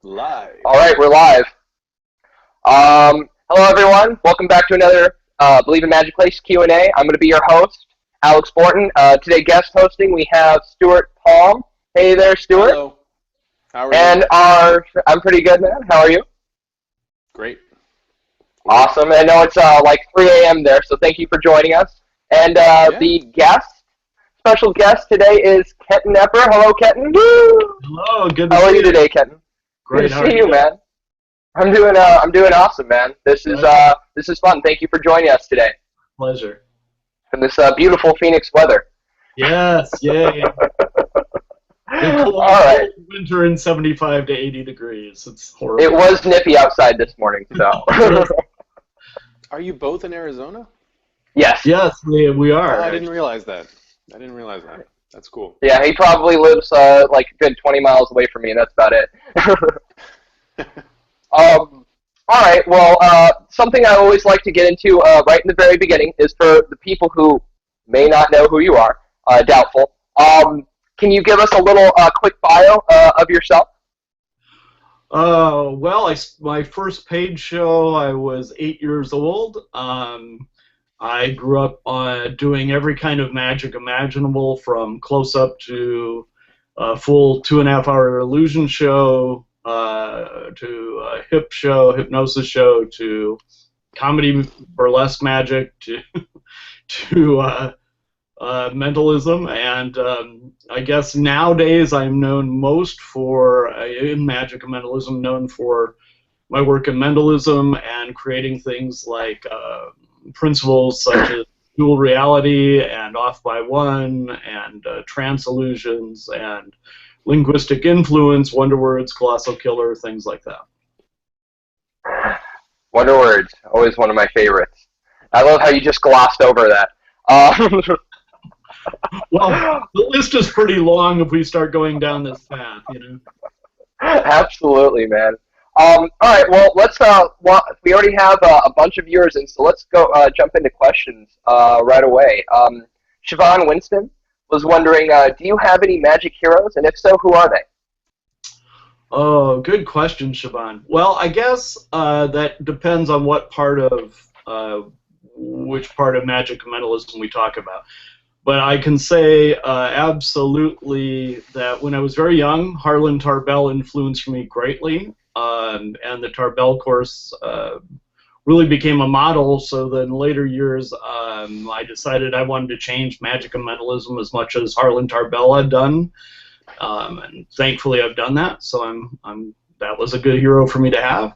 Live. All right, we're live. Hello, everyone. Welcome back to another Believe in Magic Place Q&A. I'm going to be your host, Alex Borton. Today, guest hosting, we have Stuart Palm. Hey there, Stuart. Hello. How are and you? I'm pretty good, man. How are you? Great. Awesome. I know it's like 3 a.m. there, so thank you for joining us. And Yeah. the special guest today is Kenton Knepper. Hello, Kenton. Woo! Hello, good to How are see you today, Kenton? Great, Good how to are see you? you, man. I'm doing awesome, man. This is fun. Thank you for joining us today Pleasure. in this beautiful Phoenix weather. Yes, yay. The cold, All right. cold winter in 75 to 80 degrees. It's horrible. It was nippy outside this morning, so. Are you both in Arizona? Yes. Yes, we Oh, are. I didn't realize that. That's cool. Yeah, he probably lives like a good 20 miles away from me, and that's about it. All right. Well, something I always like to get into right in the very beginning is for the people who may not know who you are, doubtful. Can you give us a little quick bio of yourself? Well, my first paid show, I was 8 years old. I grew up doing every kind of magic imaginable, from close-up to a full 2.5-hour illusion show, to a hypnosis show, to comedy burlesque magic, to mentalism, and I guess nowadays I'm known most for, in magic and mentalism, known for my work in mentalism and creating things like principles such as dual reality and off by one and trance illusions and linguistic influence, wonder words, colossal killer, things like that. Wonder words, always one of my favorites. I love how you just glossed over that. Well, the list is pretty long if we start going down this path, you know. Absolutely, man. All right, well, we already have a bunch of viewers in, so let's go jump into questions right away. Siobhan Winston was wondering, do you have any magic heroes, and if so, who are they? Oh, good question, Siobhan. Well, I guess that depends on what part of which part of magic and mentalism we talk about. But I can say absolutely that when I was very young, Harlan Tarbell influenced me greatly, and the Tarbell course really became a model. So that in later years, I decided I wanted to change magic and mentalism as much as Harlan Tarbell had done, and thankfully I've done that. So that was a good hero for me to have.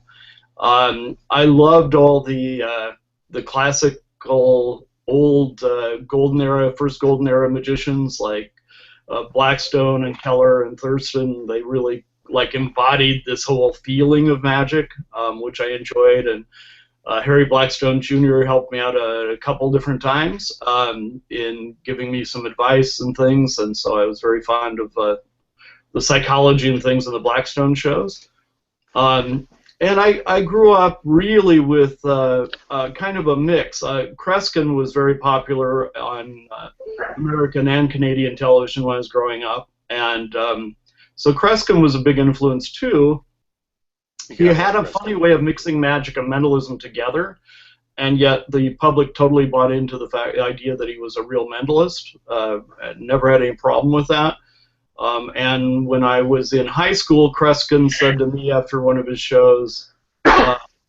I loved all the classical old first golden era magicians like Blackstone and Keller and Thurston. They really embodied this whole feeling of magic, which I enjoyed. And Harry Blackstone Jr. helped me out a couple different times in giving me some advice and things, and so I was very fond of the psychology and things in the Blackstone shows. And I grew up really with kind of a mix. Kreskin was very popular on American and Canadian television when I was growing up, and so Kreskin was a big influence too. He had a funny way of mixing magic and mentalism together, and yet the public totally bought into the idea that he was a real mentalist. Never had any problem with that. And when I was in high school, Kreskin said to me after one of his shows,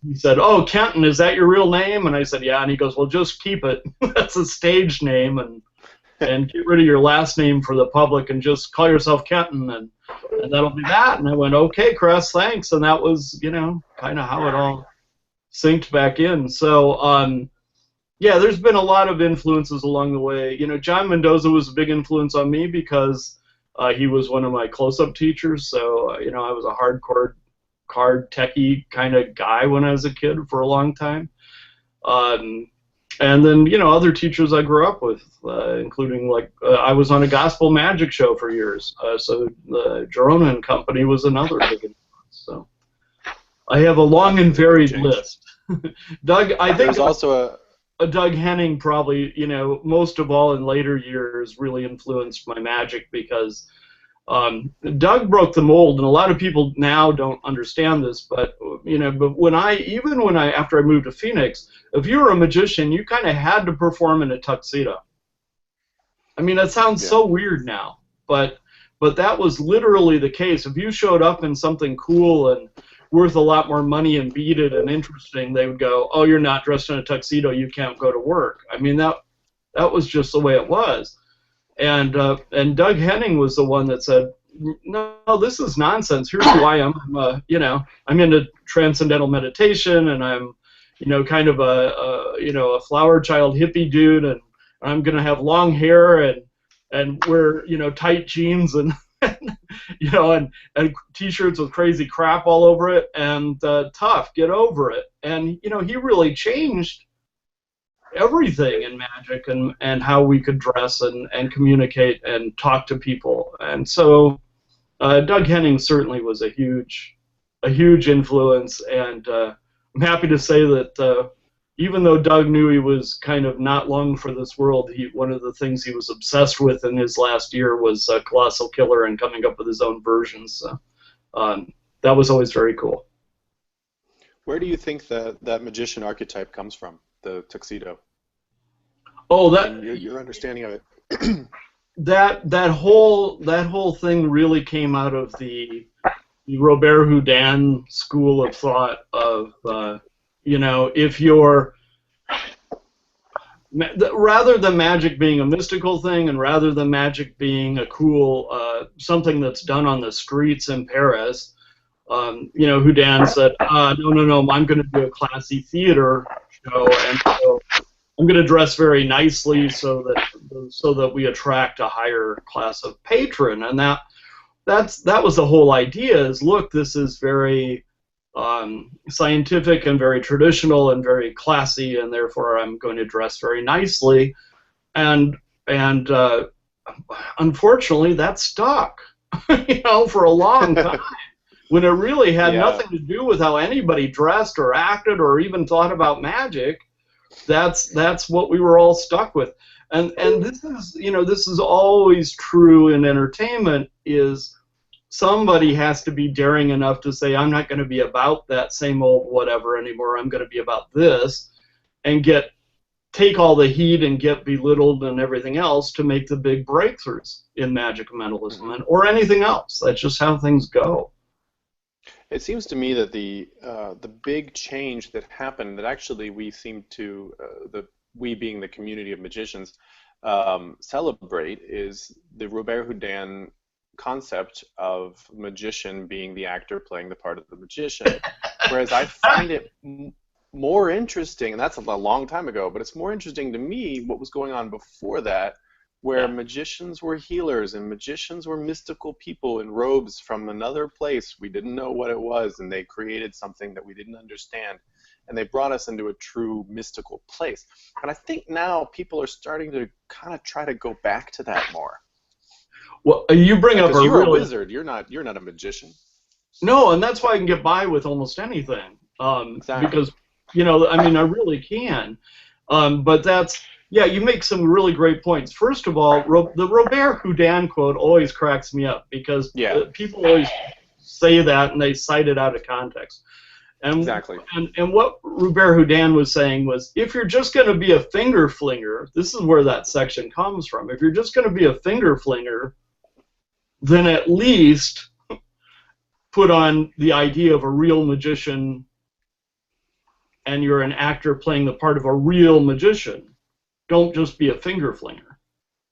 he said, "Oh, Kenton, is that your real name?" And I said, "Yeah." And he goes, "Well, just keep it. That's a stage name, and get rid of your last name for the public and just call yourself Kenton, and that'll be that." And I went, "Okay, Kres, thanks." And that was, kind of how it all synced back in. So, yeah, there's been a lot of influences along the way. John Mendoza was a big influence on me because he was one of my close-up teachers, so I was a hardcore card techie kind of guy when I was a kid for a long time. And then other teachers I grew up with, including I was on a gospel magic show for years, so the Girona and Company was another big influence. So I have a long and varied list. Doug, I think there's also Doug Henning probably, most of all in later years, really influenced my magic because Doug broke the mold, and a lot of people now don't understand this, but but after I moved to Phoenix, if you were a magician, you kind of had to perform in a tuxedo. I mean, that sounds so weird now, but that was literally the case. If you showed up in something cool and worth a lot more money and beaded and interesting, they would go, "Oh, you're not dressed in a tuxedo, you can't go to work." I mean, that was just the way it was. And Doug Henning was the one that said, "No, this is nonsense. Here's who I am. I'm into transcendental meditation, and I'm, kind of a flower child hippie dude, and I'm gonna have long hair and wear, tight jeans and and t-shirts with crazy crap all over it, and tough, get over it." And he really changed everything in magic and how we could dress and communicate and talk to people. And so Doug Henning certainly was a huge influence, and I'm happy to say that even though Doug knew he was kind of not long for this world, one of the things he was obsessed with in his last year was Colossal Killer and coming up with his own versions. So that was always very cool. Where do you think that magician archetype comes from? The tuxedo. Oh, your understanding of it. that whole thing really came out of the Robert Houdin school of thought of if you're rather than magic being a mystical thing and rather than magic being a cool something that's done on the streets in Paris, Houdin said, no, I'm going to do a classy theater show, and so I'm going to dress very nicely so that we attract a higher class of patron. And that was the whole idea, is look, this is very scientific and very traditional and very classy, and therefore I'm going to dress very nicely. And unfortunately that stuck for a long time, when it really had nothing to do with how anybody dressed or acted or even thought about magic. That's what we were all stuck with. And this is always true in entertainment, is somebody has to be daring enough to say, I'm not going to be about that same old whatever anymore, I'm going to be about this, and take all the heat and get belittled and everything else to make the big breakthroughs in magic mentalism or anything else. That's just how things go. It seems to me that the big change that happened, that actually we seem to, we being the community of magicians, celebrate, is the Robert Houdin concept of magician being the actor playing the part of the magician. Whereas I find it more interesting, and that's a long time ago, but it's more interesting to me what was going on before that, where magicians were healers and magicians were mystical people in robes from another place. We didn't know what it was, and they created something that we didn't understand, and they brought us into a true mystical place. And I think now people are starting to kind of try to go back to that more. Well, you bring up you're a wizard. You're not a magician. No, and that's why I can get by with almost anything. Exactly. Because I really can. But that's. Yeah, you make some really great points. First of all, the Robert Houdin quote always cracks me up, because people always say that and they cite it out of context. And, exactly. And what Robert Houdin was saying was, if you're just going to be a finger flinger, this is where that section comes from. If you're just going to be a finger flinger, then at least put on the idea of a real magician, and you're an actor playing the part of a real magician. Don't just be a finger flinger.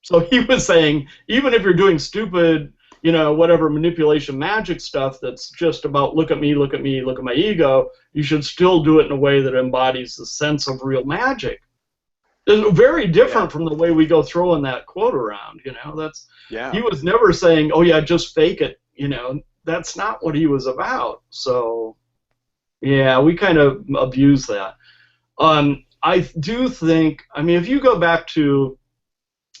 So he was saying, even if you're doing stupid, whatever manipulation magic stuff that's just about look at me, look at me, look at my ego, you should still do it in a way that embodies the sense of real magic. It's very different from the way we go throwing that quote around. He was never saying, oh yeah, just fake it. That's not what he was about. So yeah, we kind of abuse that. I do think, if you go back to,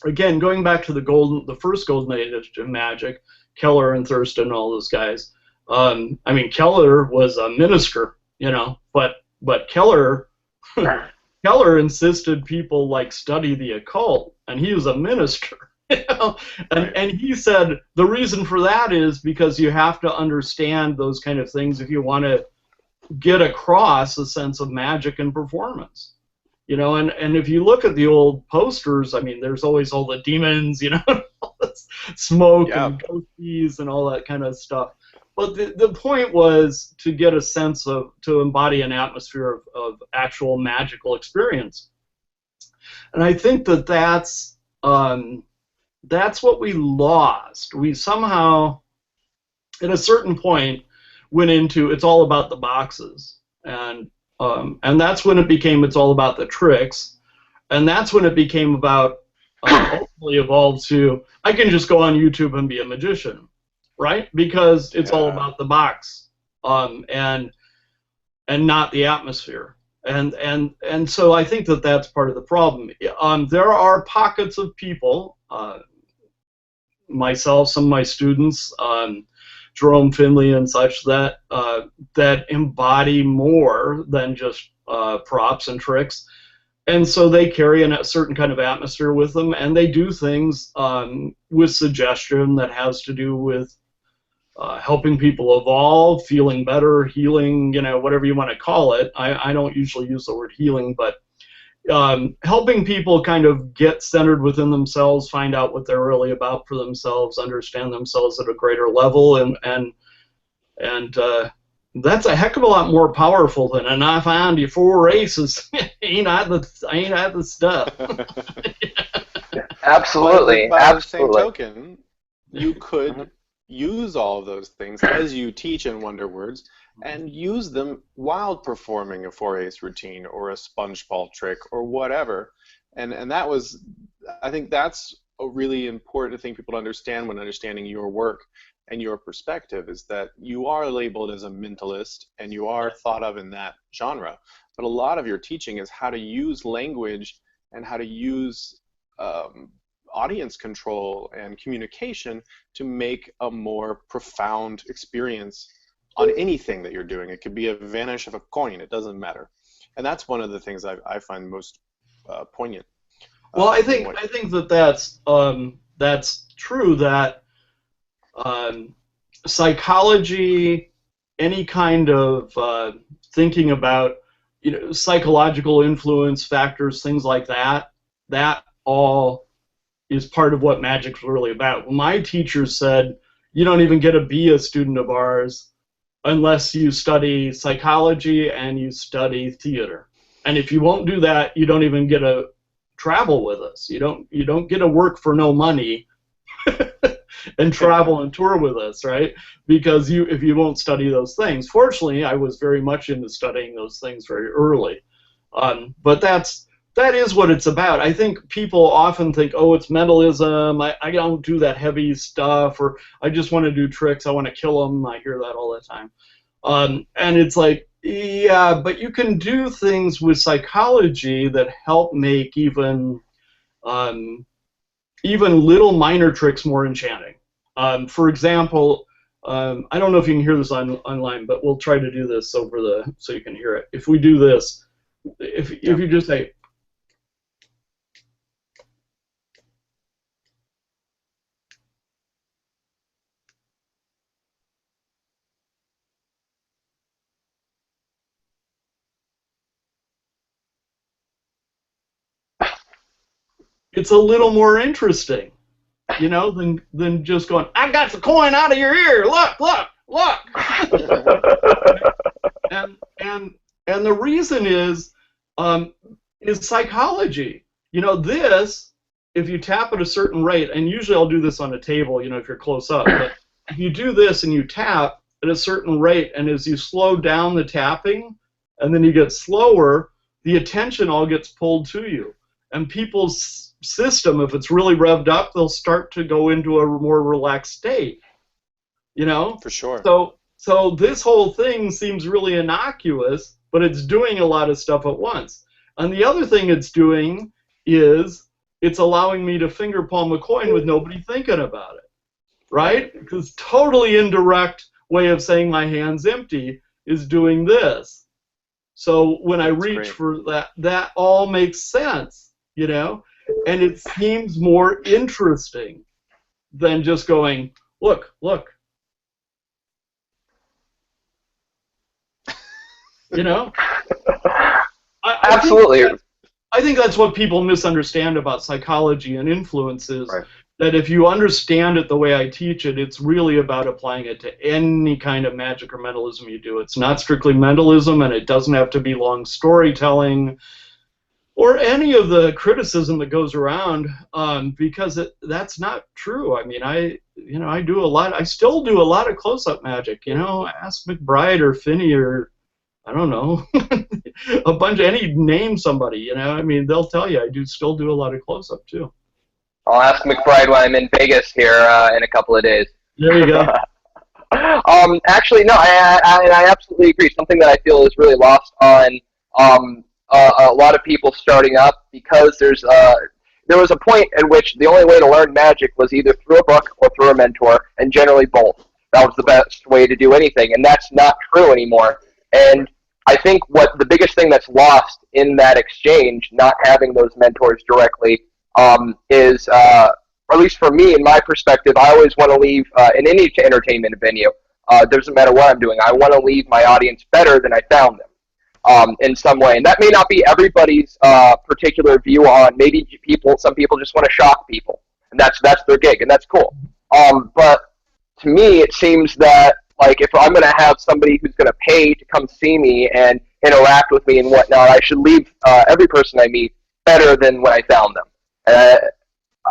again, going back to the first golden age of magic, Keller and Thurston and all those guys, Keller was a minister, but Keller insisted people study the occult, and he was a minister. You know? Right. And he said the reason for that is because you have to understand those kind of things if you want to get across a sense of magic and performance. You know, and if you look at the old posters, I mean, there's always all the demons, you know, all this smoke Yeah. and ghosties and all that kind of stuff. But the point was to get a sense of, to embody an atmosphere of actual magical experience. And I think that that's what we lost. We somehow, at a certain point, went into it's all about the boxes, and that's when it became it's all about the tricks, and that's when it became about ultimately evolved to I can just go on YouTube and be a magician, right? Because it's all Yeah. about the box, and not the atmosphere. And so I think that that's part of the problem. There are pockets of people, myself, some of my students, Jerome Finley and such, that that embody more than just props and tricks, and so they carry a certain kind of atmosphere with them, and they do things with suggestion that has to do with helping people evolve, feeling better, healing, you know, whatever you want to call it. I don't usually use the word healing, but helping people kind of get centered within themselves, find out what they're really about for themselves, understand themselves at a greater level, and that's a heck of a lot more powerful than and I found you 4 races. ain't I the stuff? Absolutely, But by the same absolutely. token, you could use all of those things as you teach in Wonder Words and use them while performing a 4-ace routine or a sponge ball trick or whatever. And that was, I think that's a really important thing people to understand when understanding your work and your perspective, is that you are labeled as a mentalist and you are thought of in that genre. But a lot of your teaching is how to use language and how to use audience control and communication to make a more profound experience on anything that you're doing. It could be a vanish of a coin, it doesn't matter. And that's one of the things I find most poignant. Well, I in think what, that's true that psychology, any kind of thinking about, you know, psychological influence factors, things like that, that all is part of what magic's really about. My teacher said, you don't even get to be a student of ours unless you study psychology and you study theater. And if you won't do that, you don't even get to travel with us. You don't get to work for no money and travel and tour with us, right? Because if you won't study those things. Fortunately, I was very much into studying those things very early. But that is what it's about. I think people often think, oh, it's mentalism, I don't do that heavy stuff, or I just want to do tricks, I want to kill them. I hear that all the time. And it's like, yeah, but you can do things with psychology that help make even little minor tricks more enchanting. For example, I don't know if you can hear this online, but we'll try to do this so you can hear it. If we do this, if you just say, it's a little more interesting, you know, than just going, I got the coin out of your ear, look, look, look. and the reason is psychology. You know, this, if you tap at a certain rate, and usually I'll do this on a table, you know, if you're close up, but if you do this and you tap at a certain rate, and as you slow down the tapping, and then you get slower, the attention all gets pulled to you. And people's system, if it's really revved up, they'll start to go into a more relaxed state. You know? for sure. So this whole thing seems really innocuous, but it's doing a lot of stuff at once. And the other thing it's doing is it's allowing me to finger palm a coin with nobody thinking about it, right? Because totally indirect way of saying my hand's empty is doing this. So when I reach for that all makes sense, you know? and it seems more interesting than just going, look, look. You know? Absolutely. I think that's what people misunderstand about psychology and influences. Right. That if you understand it the way I teach it, it's really about applying it to any kind of magic or mentalism you do. It's not strictly mentalism, and it doesn't have to be long storytelling or any of the criticism that goes around, because that's not true. I mean, I do a lot. I still do a lot of close-up magic. You know, ask McBride or Finney or I don't know, a bunch of name somebody. You know, I mean, they'll tell you I still do a lot of close-up too. I'll ask McBride when I'm in Vegas here in a couple of days. There you go. Actually, no, I absolutely agree. Something that I feel is really lost on a lot of people starting up, because there was a point in which the only way to learn magic was either through a book or through a mentor, and generally both. That was the best way to do anything, and that's not true anymore. And I think what the biggest thing that's lost in that exchange, not having those mentors directly, is, or at least for me, in my perspective, I always want to leave, in any entertainment venue, doesn't matter what I'm doing, I want to leave my audience better than I found them, in some way. And that may not be everybody's particular view on, maybe some people just want to shock people, and that's their gig, and that's cool. But to me, it seems that, like, if I'm going to have somebody who's going to pay to come see me and interact with me and whatnot, I should leave every person I meet better than when I found them.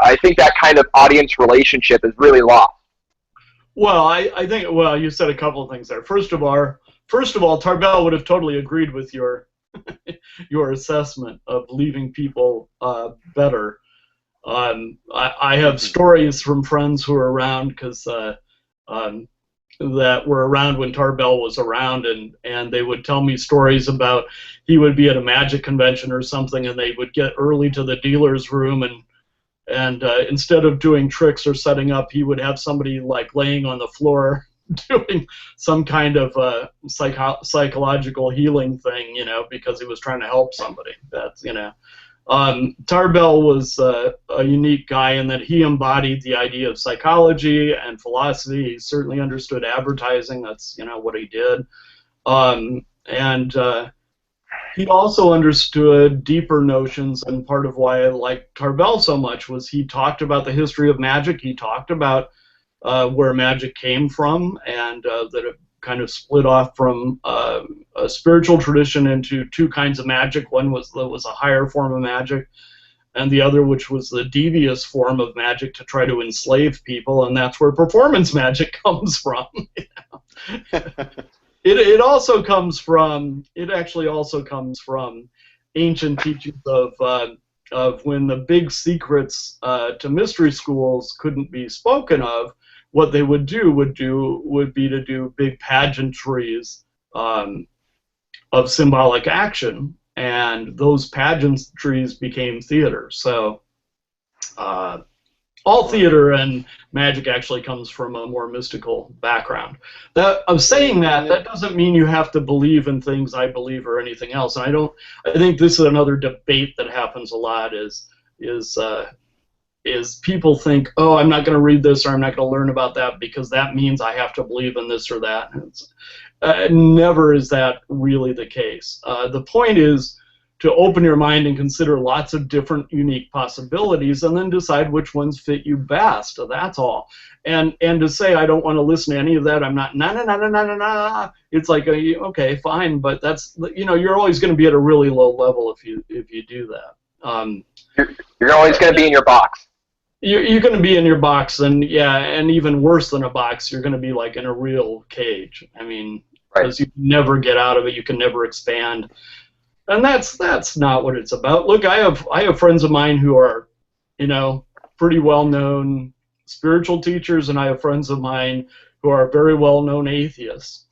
I think that kind of audience relationship is really lost. Well, I think, well, you said a couple of things there. First of all, Tarbell would have totally agreed with your your assessment of leaving people better. I have stories from friends who are around, because that were around when Tarbell was around, and they would tell me stories about he would be at a magic convention or something, and they would get early to the dealer's room, and instead of doing tricks or setting up, he would have somebody like laying on the floor doing some kind of psychological healing thing, you know, because he was trying to help somebody. That's, you know. Tarbell was a unique guy in that he embodied the idea of psychology and philosophy. He certainly understood advertising. That's, you know, what he did. He also understood deeper notions, and part of why I liked Tarbell so much was he talked about the history of magic. He talked about where magic came from, and that it kind of split off from a spiritual tradition into two kinds of magic. One was a higher form of magic, and the other, which was the devious form of magic to try to enslave people, and that's where performance magic comes from. You know? It also comes from, it actually also comes from ancient teachings of when the big secrets to mystery schools couldn't be spoken of. What they would be to do big pageantries of symbolic action, and those pageantries became theater. So all theater and magic actually comes from a more mystical background. Of saying that doesn't mean you have to believe in things I believe or anything else. And I think this is another debate that happens a lot is people think, oh, I'm not going to read this or I'm not going to learn about that because that means I have to believe in this or that. Never is that really the case. The point is to open your mind and consider lots of different unique possibilities and then decide which ones fit you best. That's all. And to say I don't want to listen to any of that, I'm not, nah. It's like, okay, fine, but that's, you know, you're always going to be at a really low level if you do that. You're always going to be in your box. You're going to be in your box, and yeah, and even worse than a box, you're going to be like in a real cage. I mean, because you can never get out of it, you can never expand, and that's not what it's about. Look, I have friends of mine who are, you know, pretty well-known spiritual teachers, and I have friends of mine who are very well-known atheists.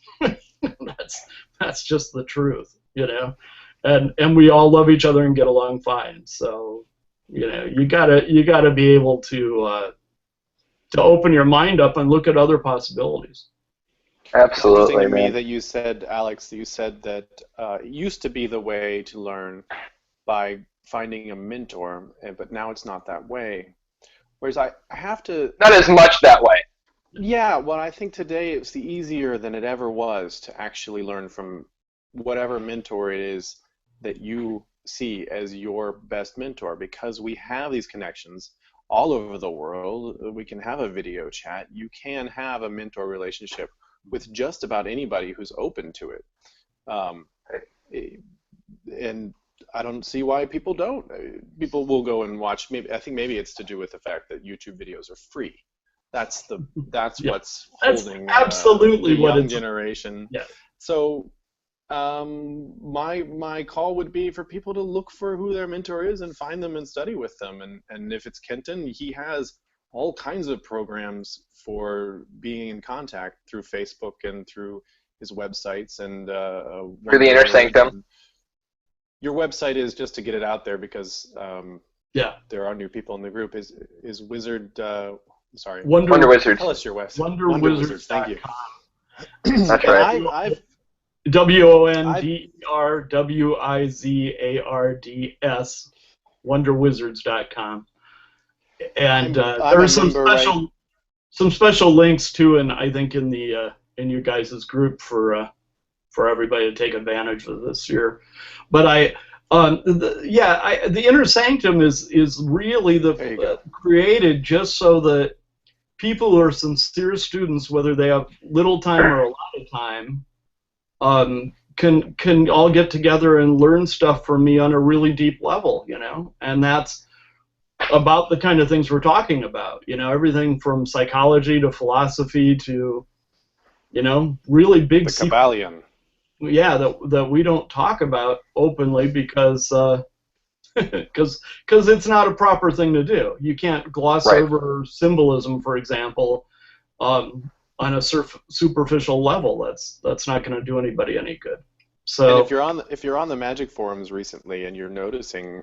That's just the truth, you know, and we all love each other and get along fine. So, you know, you gotta be able to open your mind up and look at other possibilities. Absolutely, to man. me that you said, Alex, you said that it used to be the way to learn by finding a mentor, but now it's not that way. Whereas I have to, Not as much that way. yeah, well, I think today it's the easier than it ever was to actually learn from whatever mentor it is that you see as your best mentor, because we have these connections all over the world. We can have a video chat. You can have a mentor relationship with just about anybody who's open to it. Um, and I don't see why people don't. People will go and watch. Maybe I think maybe it's to do with the fact that YouTube videos are free. That's Yeah, what's that's holding absolutely the what young it's. generation. Yeah. So my call would be for people to look for who their mentor is and find them and study with them. And if it's Kenton, he has all kinds of programs for being in contact through Facebook and through his websites and Through the Inner Sanctum. Your website is, just to get it out there, because Yeah. there are new people in the group. Is Wizard? Sorry, Wonder Wizards. Tell us your website. Wonder Wizards. Thank you. That's And right. I've WONDERWIZARDS, wonderwizards.com. And I'm there a are some member, right? special links too, and I think in the in you guys' group for everybody to take advantage of this year. But the Inner Sanctum is really created just so that people who are sincere students, whether they have little time or a lot of time, can all get together and learn stuff from me on a really deep level, and that's about the kind of things we're talking about, everything from psychology to philosophy to, really big The Kabbalion. Yeah, that we don't talk about openly because it's not a proper thing to do. You can't gloss over symbolism, for example, on a superficial level. That's not going to do anybody any good. So, and if you're on the Magic forums recently and you're noticing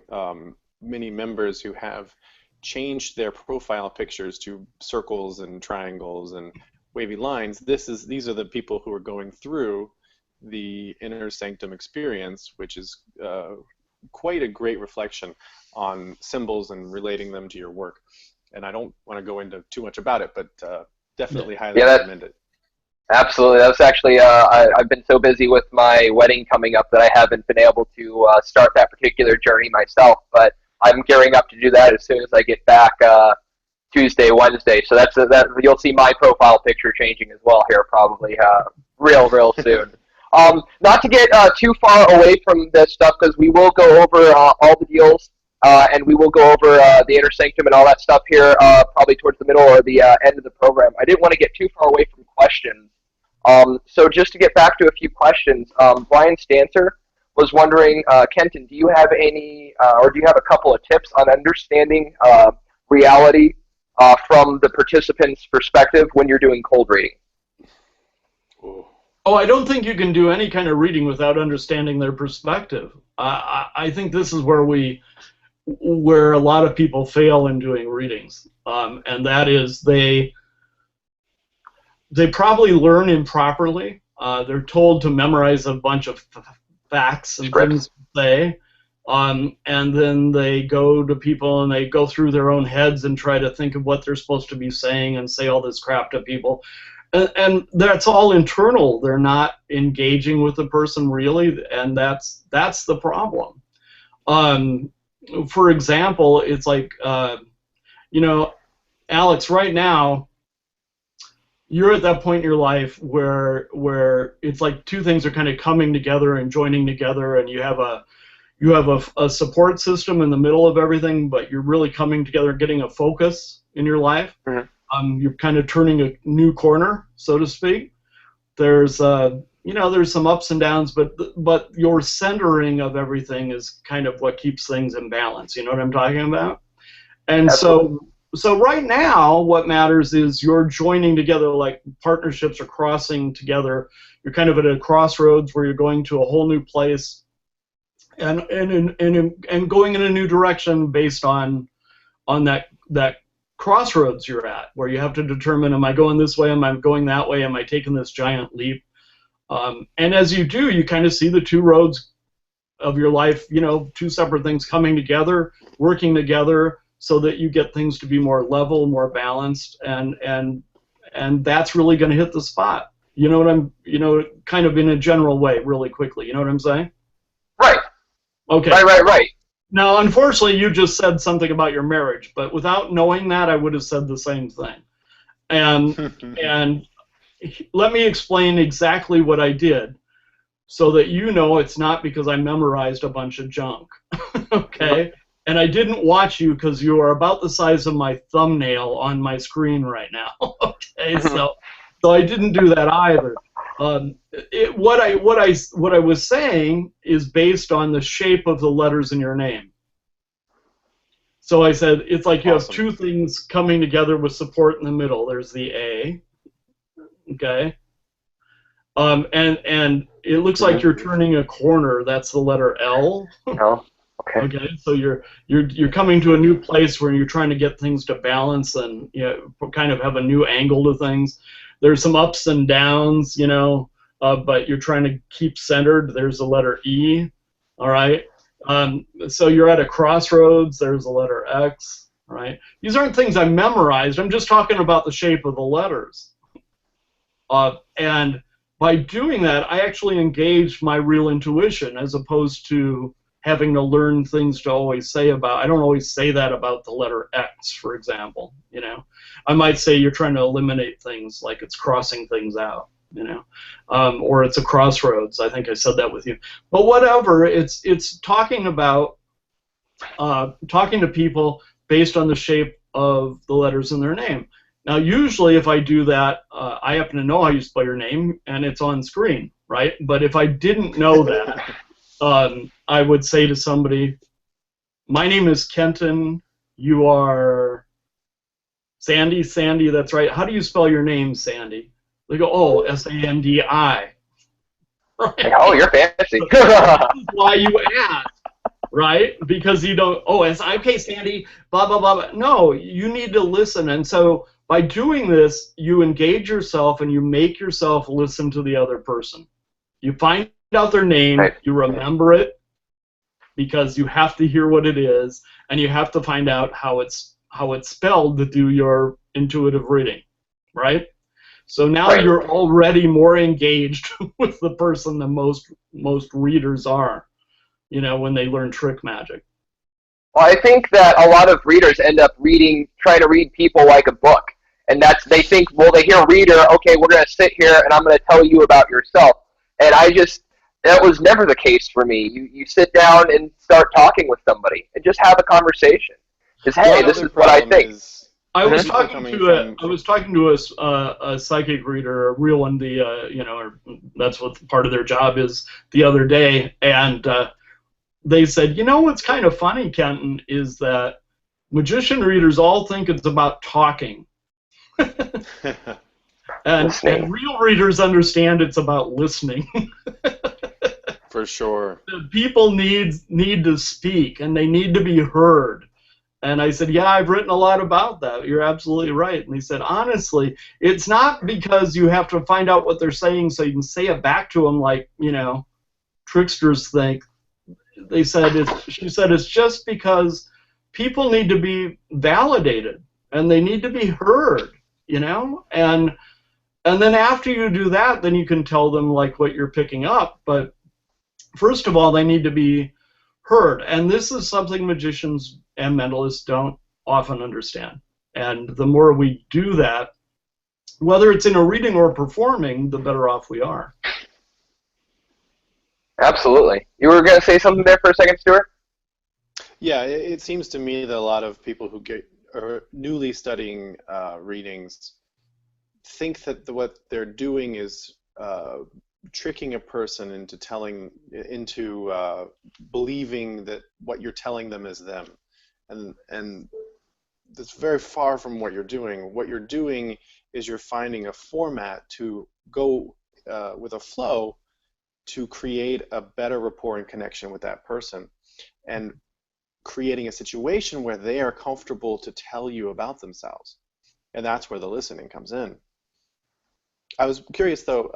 many members who have changed their profile pictures to circles and triangles and wavy lines, these are the people who are going through the Inner Sanctum experience, which is quite a great reflection on symbols and relating them to your work. And I don't want to go into too much about it, but definitely highly recommend it. Absolutely. That's actually, I've been so busy with my wedding coming up that I haven't been able to start that particular journey myself, but I'm gearing up to do that as soon as I get back Tuesday, Wednesday. So that you'll see my profile picture changing as well here probably real soon. Not to get too far away from this stuff, because we will go over all the deals, and we will go over the Inner Sanctum and all that stuff here probably towards the middle or the end of the program. I didn't want to get too far away from questions. So just to get back to a few questions, Brian Stancer was wondering, Kenton, do you have any, or do you have a couple of tips on understanding reality from the participant's perspective when you're doing cold reading? Oh, I don't think you can do any kind of reading without understanding their perspective. I think this is where a lot of people fail in doing readings, and that is they probably learn improperly. They're told to memorize a bunch of facts and things to say, and then they go to people and they go through their own heads and try to think of what they're supposed to be saying and say all this crap to people. And that's all internal. They're not engaging with the person really, and that's the problem. For example, it's like, Alex, right now, you're at that point in your life where it's like two things are kind of coming together and joining together, and you have a support system in the middle of everything, but you're really coming together, getting a focus in your life. Mm-hmm. You're kind of turning a new corner, so to speak. There's there's some ups and downs, but your centering of everything is kind of what keeps things in balance. You know what I'm talking about? And so right now, what matters is you're joining together, like partnerships are crossing together. You're kind of at a crossroads where you're going to a whole new place, and going in a new direction based on that crossroads you're at, where you have to determine, am I going this way, am I going that way, am I taking this giant leap? And as you do, you kind of see the two roads of your life, you know, two separate things coming together, working together, so that you get things to be more level, more balanced, and that's really going to hit the spot. You know what you know, kind of in a general way, really quickly. You know what I'm saying? Right. Okay. Right. Now, unfortunately, you just said something about your marriage, but without knowing that, I would have said the same thing. And let me explain exactly what I did, so that you know it's not because I memorized a bunch of junk. Okay? And I didn't watch you because you are about the size of my thumbnail on my screen right now. Okay, so I didn't do that either. What I was saying is based on the shape of the letters in your name. So I said it's like you have two things coming together with support in the middle. There's the A, okay, and it looks like you're turning a corner. That's the letter L. No. Okay. Okay, so you're coming to a new place where you're trying to get things to balance and, you know, kind of have a new angle to things. There's some ups and downs, you know, but you're trying to keep centered. There's the letter E. All right. So you're at a crossroads. There's the letter X. All right. These aren't things I memorized. I'm just talking about the shape of the letters. And by doing that, I actually engaged my real intuition as opposed to having to learn things to always say about. I don't always say that about the letter X, for example. You know, I might say you're trying to eliminate things, like it's crossing things out. You know, or it's a crossroads. I think I said that with you. But whatever, it's talking about talking to people based on the shape of the letters in their name. Now, usually, if I do that, I happen to know how you spell your name, and it's on screen, right? But if I didn't know that, I would say to somebody, my name is Kenton, you are Sandy? Sandy, that's right. How do you spell your name, Sandy? They go, oh, S-A-N-D-I. Right. Oh, you're fancy. This is why you ask, right? Because you don't, oh, it's okay, Sandy, blah, blah, blah, blah. No, you need to listen. And so by doing this, you engage yourself and you make yourself listen to the other person. You find out their name, right. You remember it, because you have to hear what it is, and you have to find out how it's spelled to do your intuitive reading, right? So now right. You're already more engaged with the person than most readers are, you know, when they learn trick magic. Well, I think that a lot of readers end up trying to read people like a book, and they think, well, they hear reader, okay, we're going to sit here and I'm going to tell you about yourself, and that was never the case for me. You sit down and start talking with somebody and just have a conversation. Just, hey, this is what I think. I was talking to a psychic reader, a real one. You know, that's what part of their job is. The other day, and they said, you know, what's kind of funny, Kenton, is that magician readers all think it's about talking, and real readers understand it's about listening. For sure. People need to speak, and they need to be heard. And I said, yeah, I've written a lot about that. You're absolutely right. And he said, honestly, it's not because you have to find out what they're saying so you can say it back to them like, you know, tricksters think. She said it's just because people need to be validated and they need to be heard, you know? And then after you do that, then you can tell them like what you're picking up. But first of all, they need to be heard. And this is something magicians and mentalists don't often understand. And the more we do that, whether it's in a reading or performing, the better off we are. Absolutely. You were going to say something there for a second, Stuart? Yeah, it seems to me that a lot of people who are newly studying readings think that what they're doing is tricking a person into believing that what you're telling them is them. And that's very far from what you're doing. What you're doing is you're finding a format to go with a flow to create a better rapport and connection with that person, and creating a situation where they are comfortable to tell you about themselves. And that's where the listening comes in. I was curious though,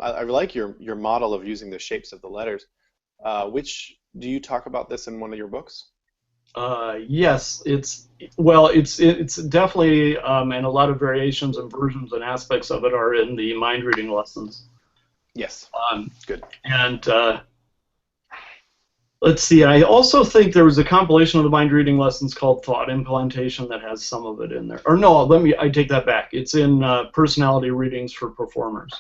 I like your model of using the shapes of the letters. Which do you talk about this in one of your books? Yes, it's definitely, and a lot of variations and versions and aspects of it are in the mind reading lessons. Yes. Good. And let's see, I also think there was a compilation of the mind reading lessons called Thought Implantation that has some of it in there. Or no, I take that back. It's in Personality Readings for Performers.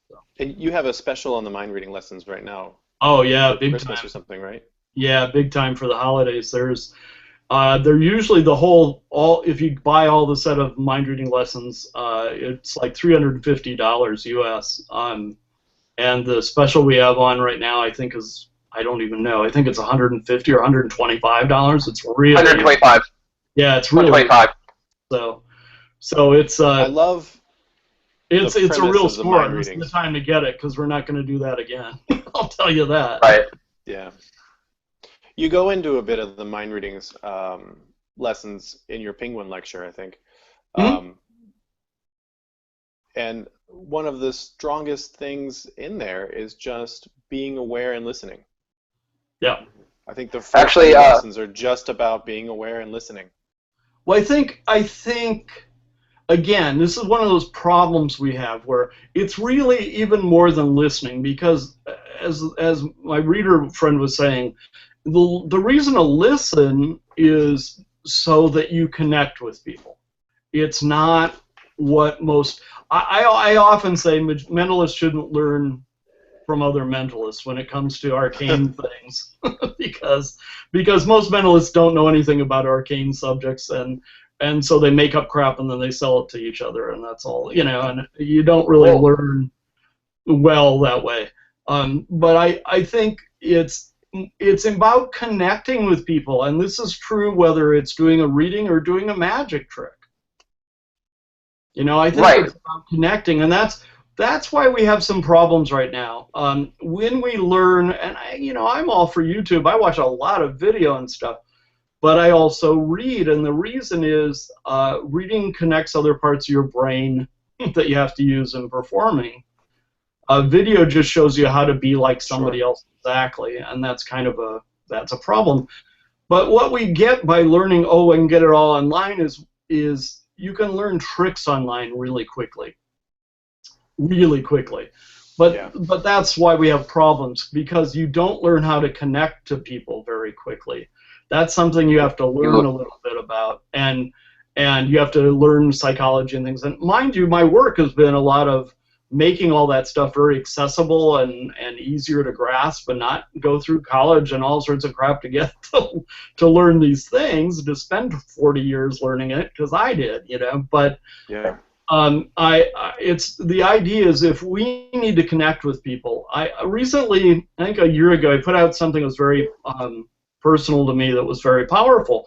So. And you have a special on the mind reading lessons right now. Oh yeah, for big Christmas time. Or something, right? Yeah, big time for the holidays. They're usually if you buy all the set of mind reading lessons, it's like $350 US. And the special we have on right now, I think is, I don't even know. I think it's $150 or $125. It's really 125. Yeah, it's really 125. So it's I love it's the a real premise of the score. mind This is readings. the time to get it because we're not going to do that again. I'll tell you that. Right. Yeah. You go into a bit of the mind readings lessons in your Penguin lecture, I think. Mhm. And one of the strongest things in there is just being aware and listening. Yeah. I think the first Actually, few lessons are just about being aware and listening. Well, I think again, this is one of those problems we have where it's really even more than listening because, as my reader friend was saying, the reason to listen is so that you connect with people. It's not what most. I often say mentalists shouldn't learn from other mentalists when it comes to arcane things because most mentalists don't know anything about arcane subjects and so they make up crap and then they sell it to each other and that's all, and you don't really learn well that way. But I think it's about connecting with people, and this is true whether it's doing a reading or doing a magic trick. I think it's about connecting, and that's why we have some problems right now. When we learn, and I'm all for YouTube. I watch a lot of video and stuff, but I also read, and the reason is reading connects other parts of your brain that you have to use in performing. Video just shows you how to be like somebody else exactly, and that's a problem. But what we get by learning, I can get it all online, is you can learn tricks online really quickly. But that's why we have problems, because you don't learn how to connect to people very quickly. That's something you have to learn a little bit about, and you have to learn psychology and things. And mind you, my work has been a lot of making all that stuff very accessible and easier to grasp, and not go through college and all sorts of crap to get to learn these things, to spend 40 years learning it, because I did, but yeah. It's the idea is if we need to connect with people. I recently, I think a year ago, I put out something that was very personal to me, that was very powerful,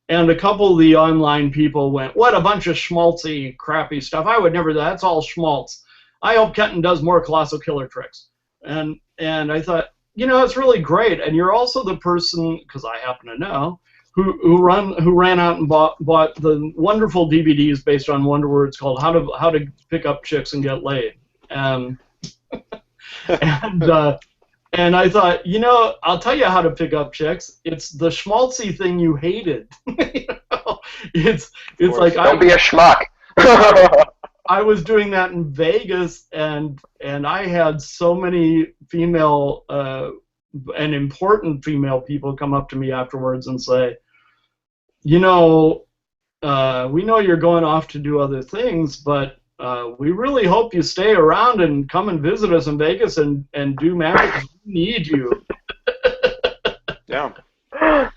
and a couple of the online people went, "What a bunch of schmaltzy, crappy stuff! I would never. That's all schmaltz. I hope Kenton does more colossal killer tricks." And I thought, it's really great, and you're also the person, because I happen to know, who ran out and bought the wonderful DVDs based on Wonder Words called How to Pick Up Chicks and Get Laid. And I thought, I'll tell you how to pick up chicks. It's the schmaltzy thing you hated. It's like don't be a schmuck. I was doing that in Vegas, and I had so many female and important female people come up to me afterwards and say, we know you're going off to do other things, but we really hope you stay around and come and visit us in Vegas and do magic, 'cause we need you. Yeah.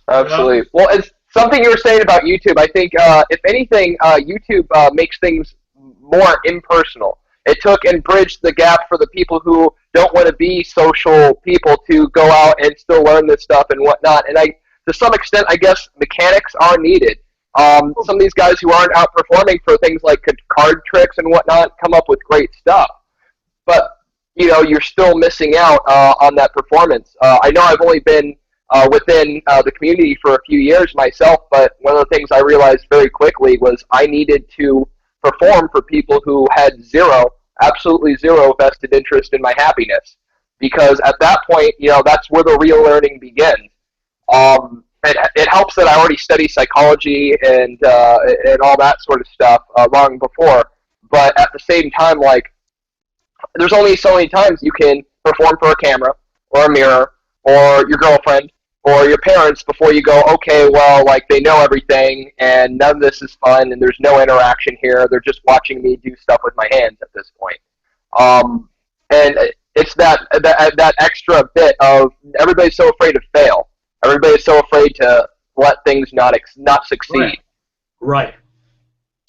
Absolutely. Well, it's something you were saying about YouTube. I think, if anything, YouTube makes things more impersonal. It took and bridged the gap for the people who don't want to be social people to go out and still learn this stuff and whatnot. And to some extent, I guess mechanics are needed. Some of these guys who aren't out performing for things like card tricks and whatnot come up with great stuff. But, you're still missing out on that performance. I know I've only been within the community for a few years myself, but one of the things I realized very quickly was I needed to perform for people who had absolutely zero vested interest in my happiness. Because at that point, that's where the real learning begins. It helps that I already study psychology and all that sort of stuff long before. But at the same time, like, there's only so many times you can perform for a camera or a mirror or your girlfriend or your parents before you go, okay, well, like, they know everything and none of this is fun and there's no interaction here. They're just watching me do stuff with my hands at this point. And it's that extra bit of everybody's so afraid to fail. Everybody's so afraid to let things not succeed. Right.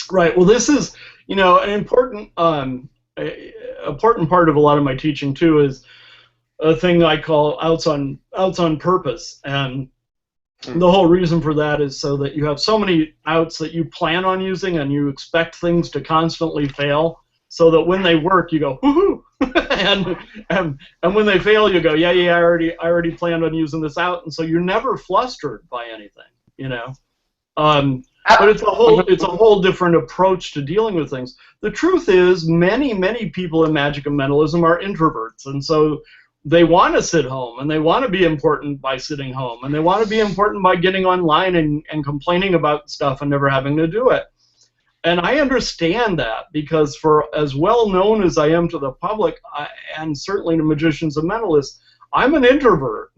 Right. Well, this is, an important part of a lot of my teaching too is a thing I call outs on purpose, and the whole reason for that is so that you have so many outs that you plan on using and you expect things to constantly fail, so that when they work you go woohoo, and when they fail you go yeah I already planned on using this out, and so you're never flustered by anything, But it's a whole different approach to dealing with things. The truth is, many people in magic and mentalism are introverts, and so they want to sit home, and they want to be important by sitting home, and they want to be important by getting online and complaining about stuff and never having to do it. And I understand that, because for as well known as I am to the public, and certainly to magicians and mentalists, I'm an introvert.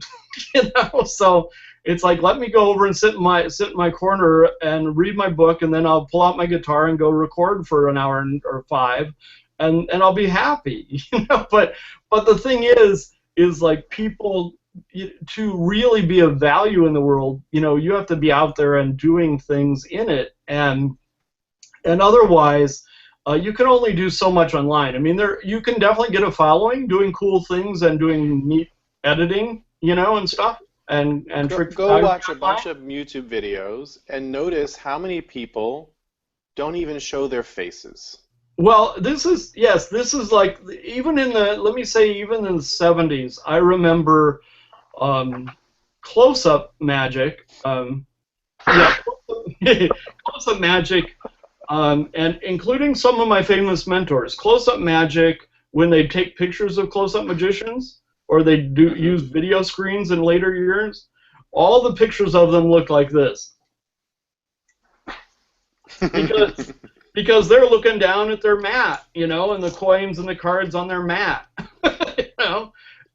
So it's like, let me go over and sit in my corner and read my book, and then I'll pull out my guitar and go record for an hour or 5, and I'll be happy. But the thing is like, people, to really be of value in the world, you have to be out there and doing things in it, and otherwise you can only do so much online. I mean, you can definitely get a following doing cool things and doing neat editing, and stuff. And go watch a bunch of YouTube videos and notice how many people don't even show their faces. Well, this is like, even in the 70s, I remember close-up magic, close-up magic, and including some of my famous mentors. Close-up magic, when they take pictures of close-up magicians, or they use video screens in later years, all the pictures of them look like this. Because they're looking down at their mat, and the coins and the cards on their mat,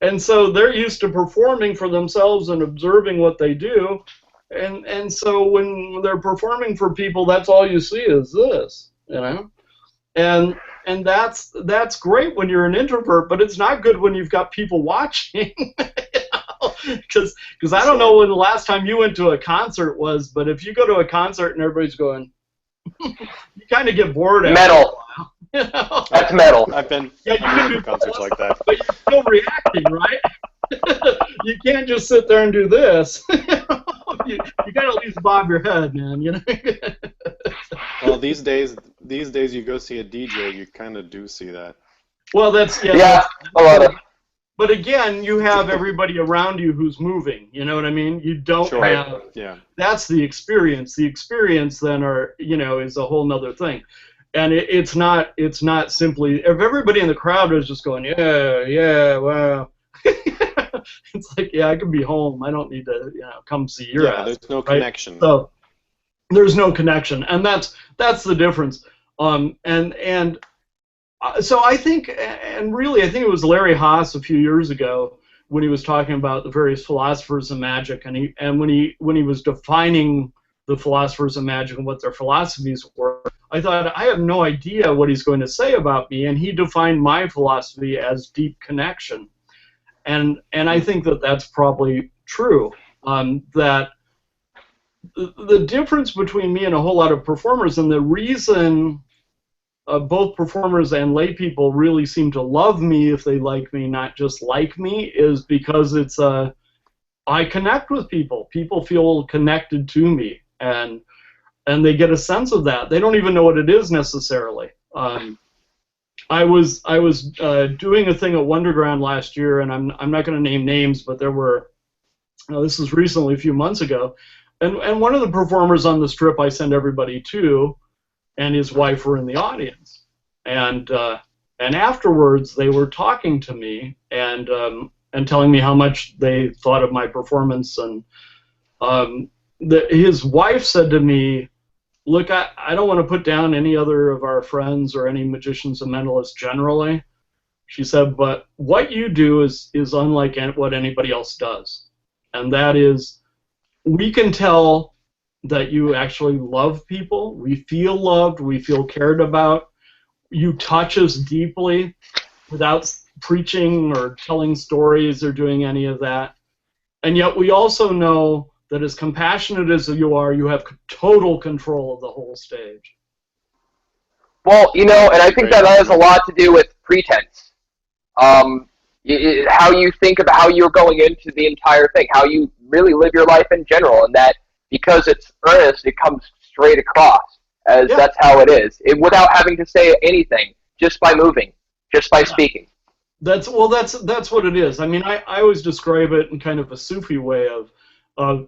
and so they're used to performing for themselves and observing what they do, and so when they're performing for people, that's all you see is this, and that's great when you're an introvert, but it's not good when you've got people watching, because I don't know when the last time you went to a concert was, but if you go to a concert and everybody's going, you kind of get bored. Metal. After a while, That's metal. I've been you can do concerts like that. but you're still reacting, right? You can't just sit there and do this. You got to at least bob your head, man. Well, these days you go see a DJ, you kind of do see that. Well, that's a lot of. But again, you have everybody around you who's moving. You know what I mean? You don't have. Yeah. That's the experience. The experience then is a whole nother thing, and it's not simply if everybody in the crowd is just going yeah wow. It's like, yeah, I can be home. I don't need to come see your ass. There's no right? connection. So there's no connection, and that's the difference. So I think, and really, I think it was Larry Haas a few years ago when he was talking about the various philosophers of magic, and when he was defining the philosophers of magic and what their philosophies were, I thought, I have no idea what he's going to say about me, and he defined my philosophy as deep connection, and I think that that's probably true. That the difference between me and a whole lot of performers, and the reason both performers and lay people really seem to love me if they like me, not just like me, is because it's I connect with people. People feel connected to me, and they get a sense of that. They don't even know what it is necessarily. I was doing a thing at Wonderground last year, and I'm not going to name names, but there were this was recently, a few months ago, and one of the performers on the strip I send everybody to, and his wife were in the audience, and afterwards they were talking to me and telling me how much they thought of my performance, and His wife said to me, look, I don't want to put down any other of our friends or any magicians and mentalists generally. She said, but what you do is unlike what anybody else does. And that is, we can tell that you actually love people. We feel loved. We feel cared about. You touch us deeply without preaching or telling stories or doing any of that. And yet we also know that as compassionate as you are, you have total control of the whole stage. Well, and I think that has a lot to do with pretense. How you think about how you're going into the entire thing, how you really live your life in general, and that because it's earnest, it comes straight across as that's how it is, without having to say anything, just by moving, just by speaking. That's what it is. I mean, I always describe it in kind of a Sufi way of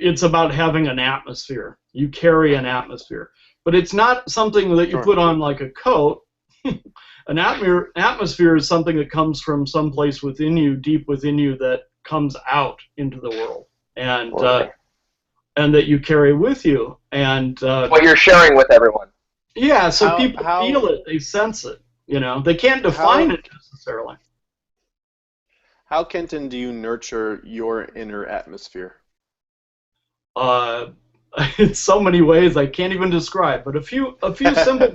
it's about having an atmosphere. You carry an atmosphere, but it's not something that you put on like a coat. An atmosphere is something that comes from someplace within you, deep within you, that comes out into the world, and that you carry with you, and what you're sharing with everyone. Yeah, so people feel it, they sense it. They can't define it necessarily. How, Kenton, do you nurture your inner atmosphere? In so many ways I can't even describe, but a few simple.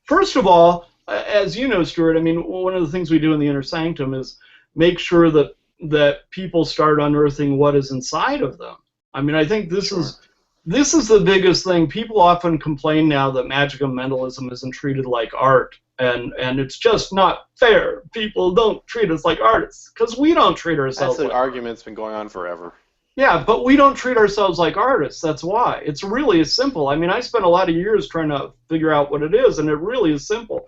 First of all, as you know, Stuart, I mean, one of the things we do in the Inner Sanctum is make sure that people start unearthing what is inside of them. I mean, I think this is the biggest thing. People often complain now that magic and mentalism isn't treated like art, and it's just not fair. People don't treat us like artists because we don't treat ourselves. That's an argument's been going on forever. Yeah, but we don't treat ourselves like artists. That's why. It's really as simple. I mean, I spent a lot of years trying to figure out what it is, and it really is simple.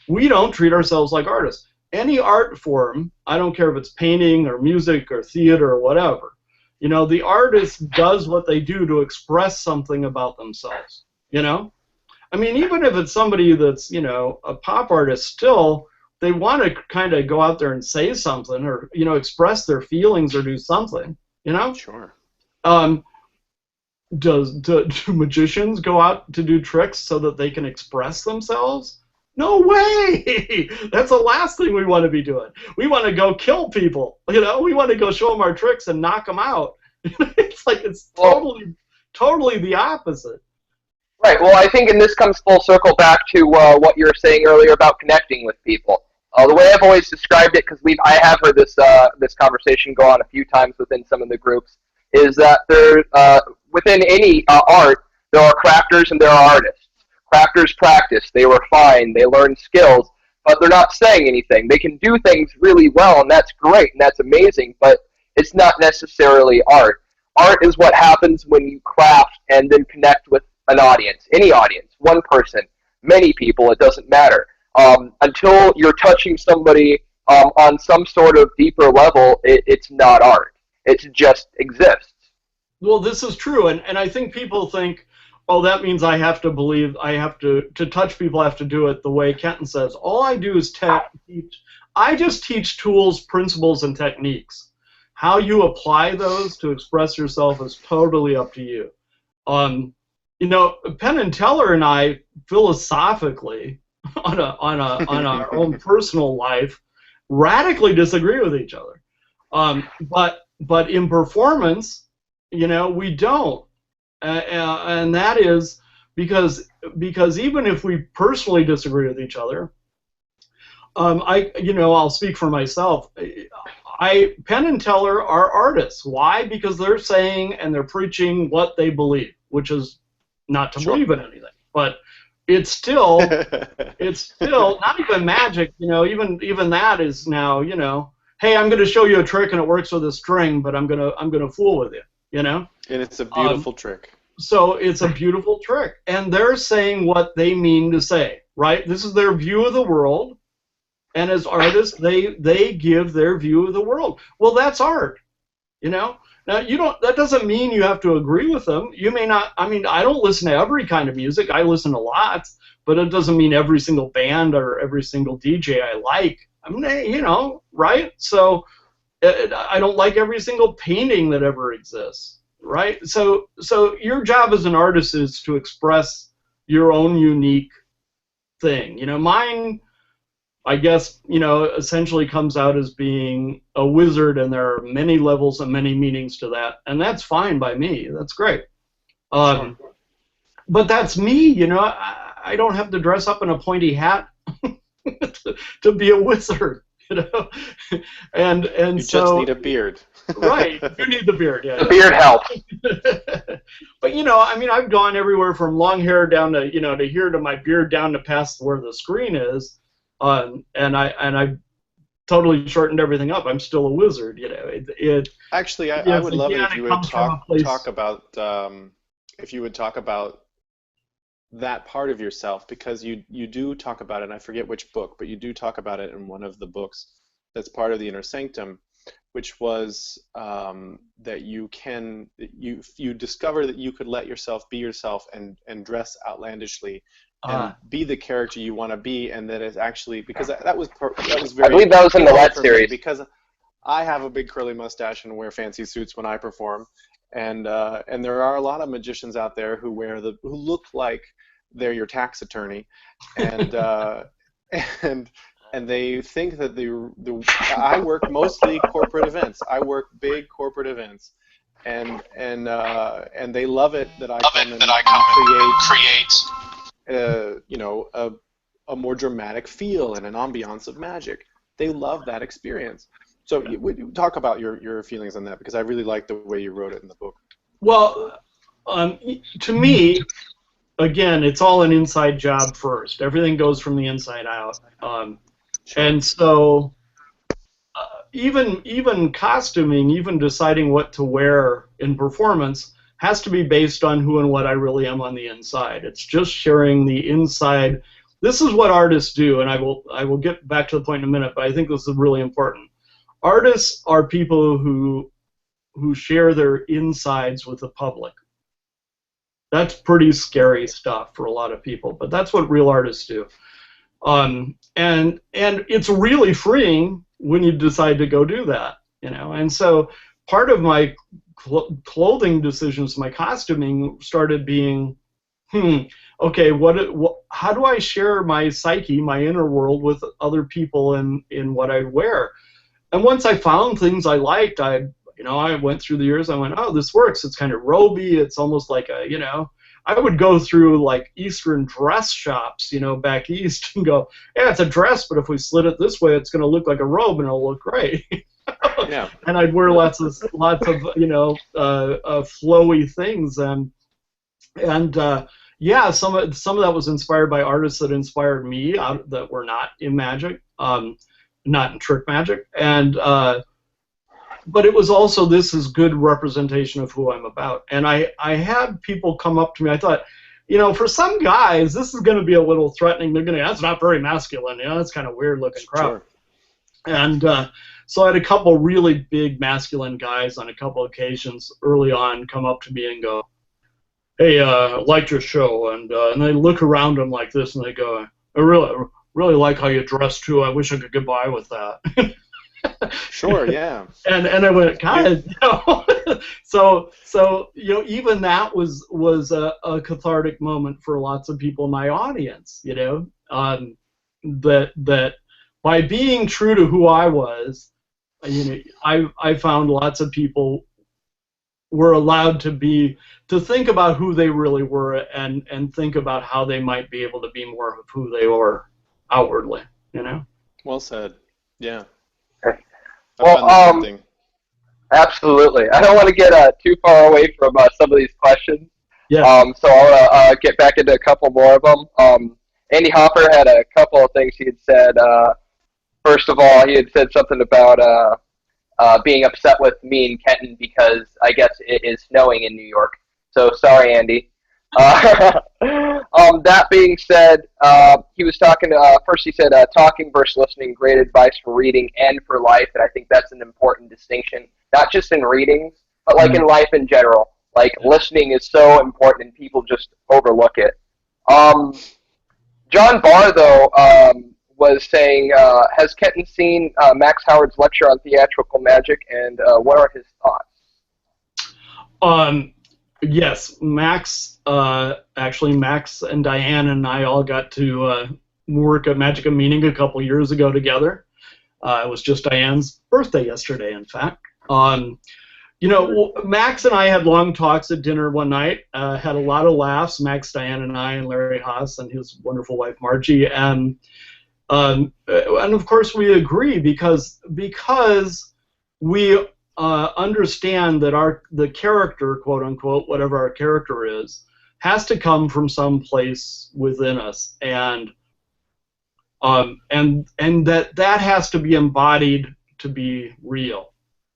We don't treat ourselves like artists. Any art form, I don't care if it's painting or music or theater or whatever, the artist does what they do to express something about themselves, I mean, even if it's somebody that's, a pop artist, still, they want to kind of go out there and say something or, express their feelings or do something, Sure. Do magicians go out to do tricks so that they can express themselves? No way! That's the last thing we want to be doing. We want to go kill people. We want to go show them our tricks and knock them out. It's like it's totally the opposite. Right. Well, I think, and this comes full circle back to what you were saying earlier about connecting with people. The way I've always described it, because I have heard this conversation go on a few times within some of the groups, is that there within any art there are crafters and there are artists. Crafters practice, they refine, they learn skills, but they're not saying anything. They can do things really well, and that's great, and that's amazing, but it's not necessarily art. Art is what happens when you craft and then connect with an audience, any audience, one person, many people, it doesn't matter. Until you're touching somebody on some sort of deeper level, it's not art. It just exists. Well, this is true, and I think people think, oh, that means I have to believe, to touch people, I have to do it the way Kenton says. All I do is teach. I just teach tools, principles, and techniques. How you apply those to express yourself is totally up to you. Penn and Teller and I, philosophically, on our own personal life, radically disagree with each other. But in performance, we don't. And that is because even if we personally disagree with each other, I'll speak for myself. Penn and Teller are artists. Why? Because they're saying and they're preaching what they believe, which is not to believe in anything. But it's still not even magic. Even that is now. Hey, I'm going to show you a trick and it works with a string, but I'm gonna fool with you. And it's a beautiful trick. So it's a beautiful trick. And they're saying what they mean to say, right? This is their view of the world. And as artists, they give their view of the world. Well, that's art, Now, that doesn't mean you have to agree with them. You may not, I don't listen to every kind of music. I listen to lots, but it doesn't mean every single band or every single DJ I like. Right? So I don't like every single painting that ever exists. right? So your job as an artist is to express your own unique thing. Mine, I guess, essentially comes out as being a wizard, and there are many levels and many meanings to that, and that's fine by me. That's great. Sure. But that's me. I don't have to dress up in a pointy hat to be a wizard. and You so just need a beard. right, you need the beard. Yeah. The beard helps. But I mean, I've gone everywhere from long hair down to to here to my beard down to past where the screen is, and I've totally shortened everything up. I'm still a wizard. Actually, I Yes, would love it again, if you it would comes from a place. talk about that part of yourself, because you do talk about it, and I forget which book, but you do talk about it in one of the books that's part of the Inner Sanctum, which was that you discover that you could let yourself be yourself and dress outlandishly and be the character you want to be, and that it's actually, because that was very, I believe that was in the last for me, series. because I have a big curly mustache and wear fancy suits when I perform, and there are a lot of magicians out there who look like they're your tax attorney, and and they think that I work mostly corporate events. I work big corporate events, and they love it that I come and create a more dramatic feel and an ambiance of magic. They love that experience. So you talk about your feelings on that, because I really like the way you wrote it in the book. Well, to me, again, it's all an inside job first. Everything goes from the inside out. Sure. And so even costuming, even deciding what to wear in performance, has to be based on who and what I really am on the inside. It's just sharing the inside. This is what artists do, and I will get back to the point in a minute, but I think this is really important. Artists are people who share their insides with the public. That's pretty scary stuff for a lot of people, but that's what real artists do. And it's really freeing when you decide to go do that, And so part of my clothing decisions, my costuming, started being, okay, how do I share my psyche, my inner world, with other people in what I wear? And once I found things I liked, I went through the years. I went, oh, this works. It's kind of roby. It's almost like I would go through like Eastern dress shops, back east, and go, yeah, it's a dress, but if we slit it this way, it's going to look like a robe, and it'll look great. Yeah. And I'd wear lots of flowy things, and yeah, some of that was inspired by artists that inspired me that were not in magic, not in trick magic, and but it was also, this is good representation of who I'm about. And I had people come up to me. I thought, for some guys, this is going to be a little threatening. They're going to, that's not very masculine. That's kind of weird looking crap. Sure. And so I had a couple really big masculine guys on a couple occasions early on come up to me and go, hey, I liked your show. And they look around them like this and they go, I really like how you dress too. I wish I could get by with that. Sure, yeah. And I went, God, so even that was a cathartic moment for lots of people in my audience, that by being true to who I was, I found lots of people were allowed to think about who they really were and think about how they might be able to be more of who they were outwardly, Well said. Yeah. Well, absolutely. I don't want to get too far away from some of these questions. Yeah. So I'll get back into a couple more of them. Andy Hopper had a couple of things he had said. First of all, he had said something about being upset with me and Kenton because I guess it is snowing in New York. So sorry, Andy. That being said, he was talking. First, he said, "Talking versus listening. Great advice for reading and for life." And I think that's an important distinction, not just in readings, but like in life in general. Like listening is so important, and people just overlook it. John Barr, though, was saying, "Has Kenton seen Max Howard's lecture on theatrical magic, and what are his thoughts?" Yes, Max. Actually, Max and Diane and I all got to work at Magic of Meaning a couple years ago together. It was just Diane's birthday yesterday, in fact. Max and I had long talks at dinner one night, had a lot of laughs, Max, Diane, and I, and Larry Haas and his wonderful wife, Margie. And of course, we agree because we understand that the character, quote unquote, whatever our character is, has to come from some place within us, and that has to be embodied to be real.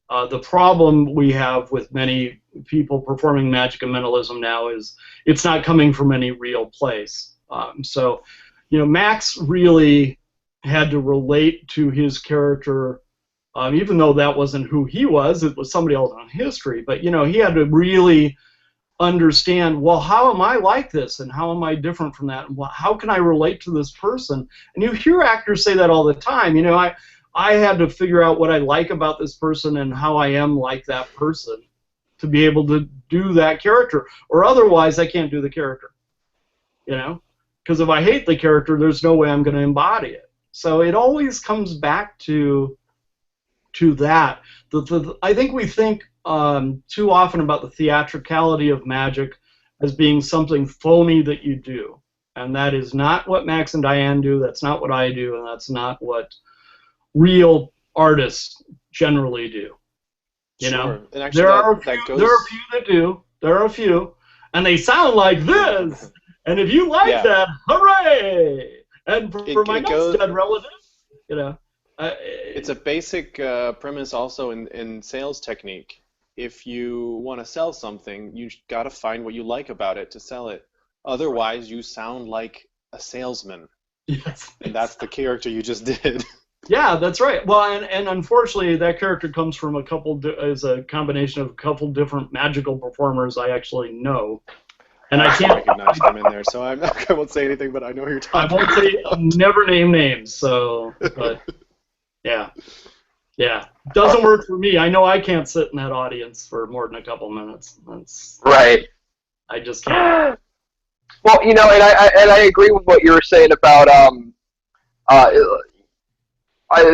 The problem we have with many people performing magic and mentalism now is it's not coming from any real place. So, Max really had to relate to his character, even though that wasn't who he was, it was somebody else on history. But, he had to really understand, well, how am I like this, and how am I different from that, and how can I relate to this person? And you hear actors say that all the time. I had to figure out what I like about this person and how I am like that person to be able to do that character, or otherwise I can't do the character. Because if I hate the character, there's no way I'm going to embody it. So it always comes back to that. I think we think too often about the theatricality of magic as being something phony that you do, and that is not what Max and Diane do. That's not what I do, and that's not what real artists generally do. Sure. And actually there are a few that do. There are a few, and they sound like this. And if you like that, hooray! And for my next dead relative, it's a basic premise also in sales technique. If you want to sell something, you got to find what you like about it to sell it. Otherwise, you sound like a salesman. Yes. And that's the character you just did. Yeah, that's right. Well, and unfortunately, that character comes from is a combination of a couple different magical performers I actually know. And I can't recognize them in there, so I won't say anything, but I know who you're talking about. I'll never name names, but yeah. Doesn't work for me. I know I can't sit in that audience for more than a couple minutes. That's right. I just can't. Well, and I agree with what you were saying about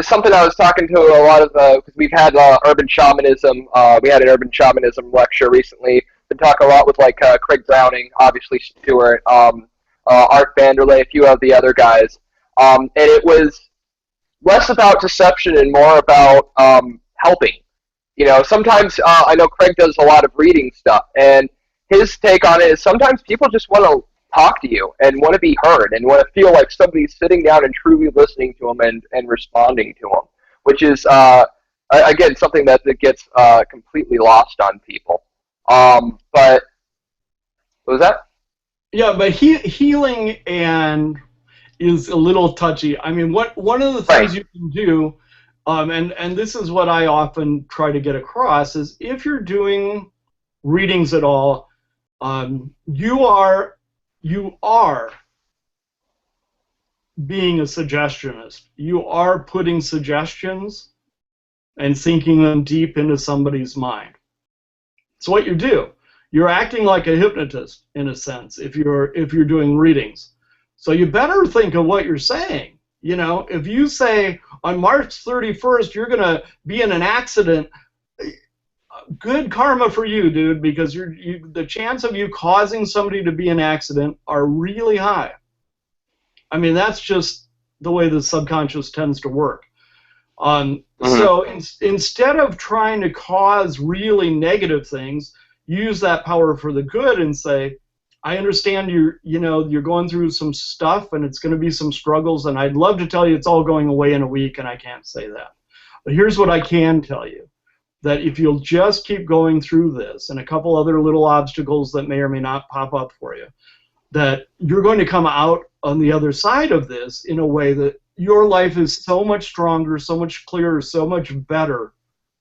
something I was talking to a lot of because we've had urban shamanism. We had an urban shamanism lecture recently. Been talking a lot with Craig Browning, obviously Stuart, Art Vanderlei, a few of the other guys, and it was less about deception and more about helping. Sometimes I know Craig does a lot of reading stuff, and his take on it is sometimes people just want to talk to you and want to be heard and want to feel like somebody's sitting down and truly listening to them and responding to them, which is, again, something that gets completely lost on people. But what was that? Yeah, but healing is a little touchy. I mean, one of the things you can do, and this is what I often try to get across, is if you're doing readings at all, you are being a suggestionist. You are putting suggestions and sinking them deep into somebody's mind. It's what you do. You're acting like a hypnotist in a sense if you're doing readings. So you better think of what you're saying. If you say on March 31st you're going to be in an accident, good karma for you, dude, because the chance of you causing somebody to be in an accident are really high. I mean, that's just the way the subconscious tends to work. So instead of trying to cause really negative things, use that power for the good and say, I understand you're going through some stuff and it's going to be some struggles, and I'd love to tell you it's all going away in a week, and I can't say that. But here's what I can tell you, that if you'll just keep going through this and a couple other little obstacles that may or may not pop up for you, that you're going to come out on the other side of this in a way that your life is so much stronger, so much clearer, so much better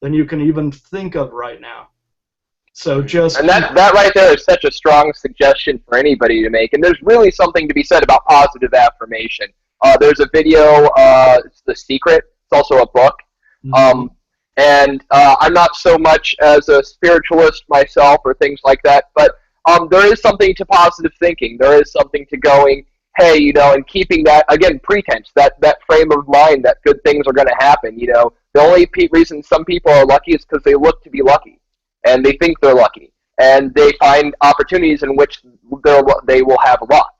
than you can even think of right now. So and that right there is such a strong suggestion for anybody to make. And there's really something to be said about positive affirmation. There's a video, it's The Secret. It's also a book. And And I'm not so much as a spiritualist myself or things like that, but there is something to positive thinking. There is something to going, hey, and keeping that, again, pretense, that frame of mind that good things are going to happen. The only reason some people are lucky is because they look to be lucky, and they think they're lucky, and they find opportunities in which they will have luck.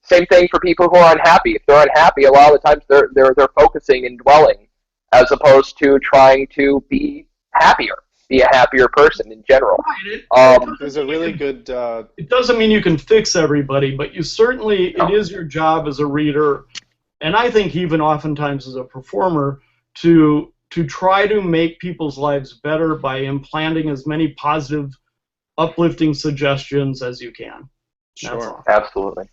Same thing for people who are unhappy. If they're unhappy, a lot of the times they're focusing and dwelling, as opposed to trying to be happier, be a happier person in general. Right. There's a really good. It doesn't mean you can fix everybody, but you certainly, it is your job as a reader, and I think even oftentimes as a performer, to try to make people's lives better by implanting as many positive, uplifting suggestions as you can. Sure. Absolutely.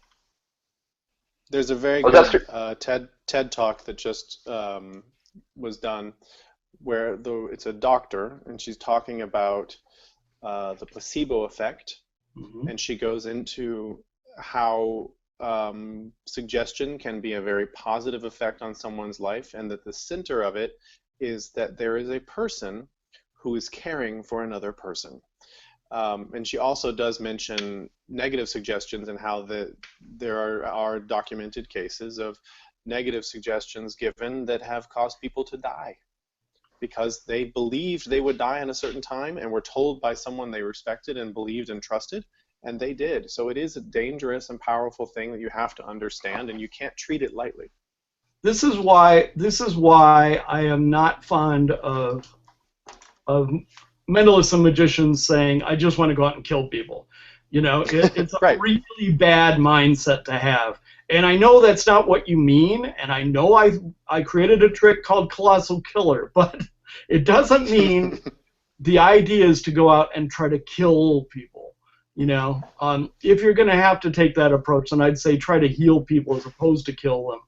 There's a very good TED talk that just was done where it's a doctor and she's talking about the placebo effect, and she goes into how suggestion can be a very positive effect on someone's life, and that the center of it is that there is a person who is caring for another person. And she also does mention negative suggestions and how there are documented cases of negative suggestions given that have caused people to die because they believed they would die in a certain time and were told by someone they respected and believed and trusted, and they did. So it is a dangerous and powerful thing that you have to understand, and you can't treat it lightly. This is why I am not fond of mentalists and magicians saying, I just want to go out and kill people. It's a right. really bad mindset to have. And I know that's not what you mean, and I know I created a trick called Colossal Killer, but it doesn't mean the idea is to go out and try to kill people. If you're going to have to take that approach, then I'd say try to heal people as opposed to kill them.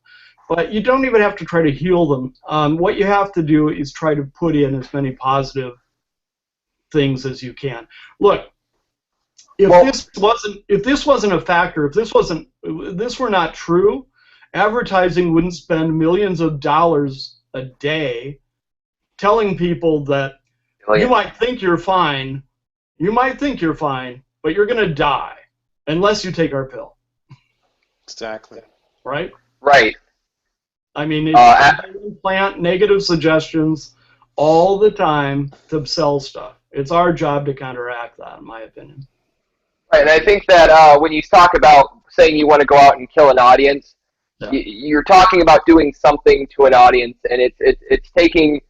But you don't even have to try to heal them. What you have to do is try to put in as many positive things as you can. Look, if this wasn't a factor, if this were not true, advertising wouldn't spend millions of dollars a day telling people that you might think you're fine, but you're going to die unless you take our pill. Exactly. Right? Right. I mean, you implant negative suggestions all the time to sell stuff. It's our job to counteract that, in my opinion. Right, and I think that when you talk about saying you want to go out and kill an audience, you're talking about doing something to an audience, and it's taking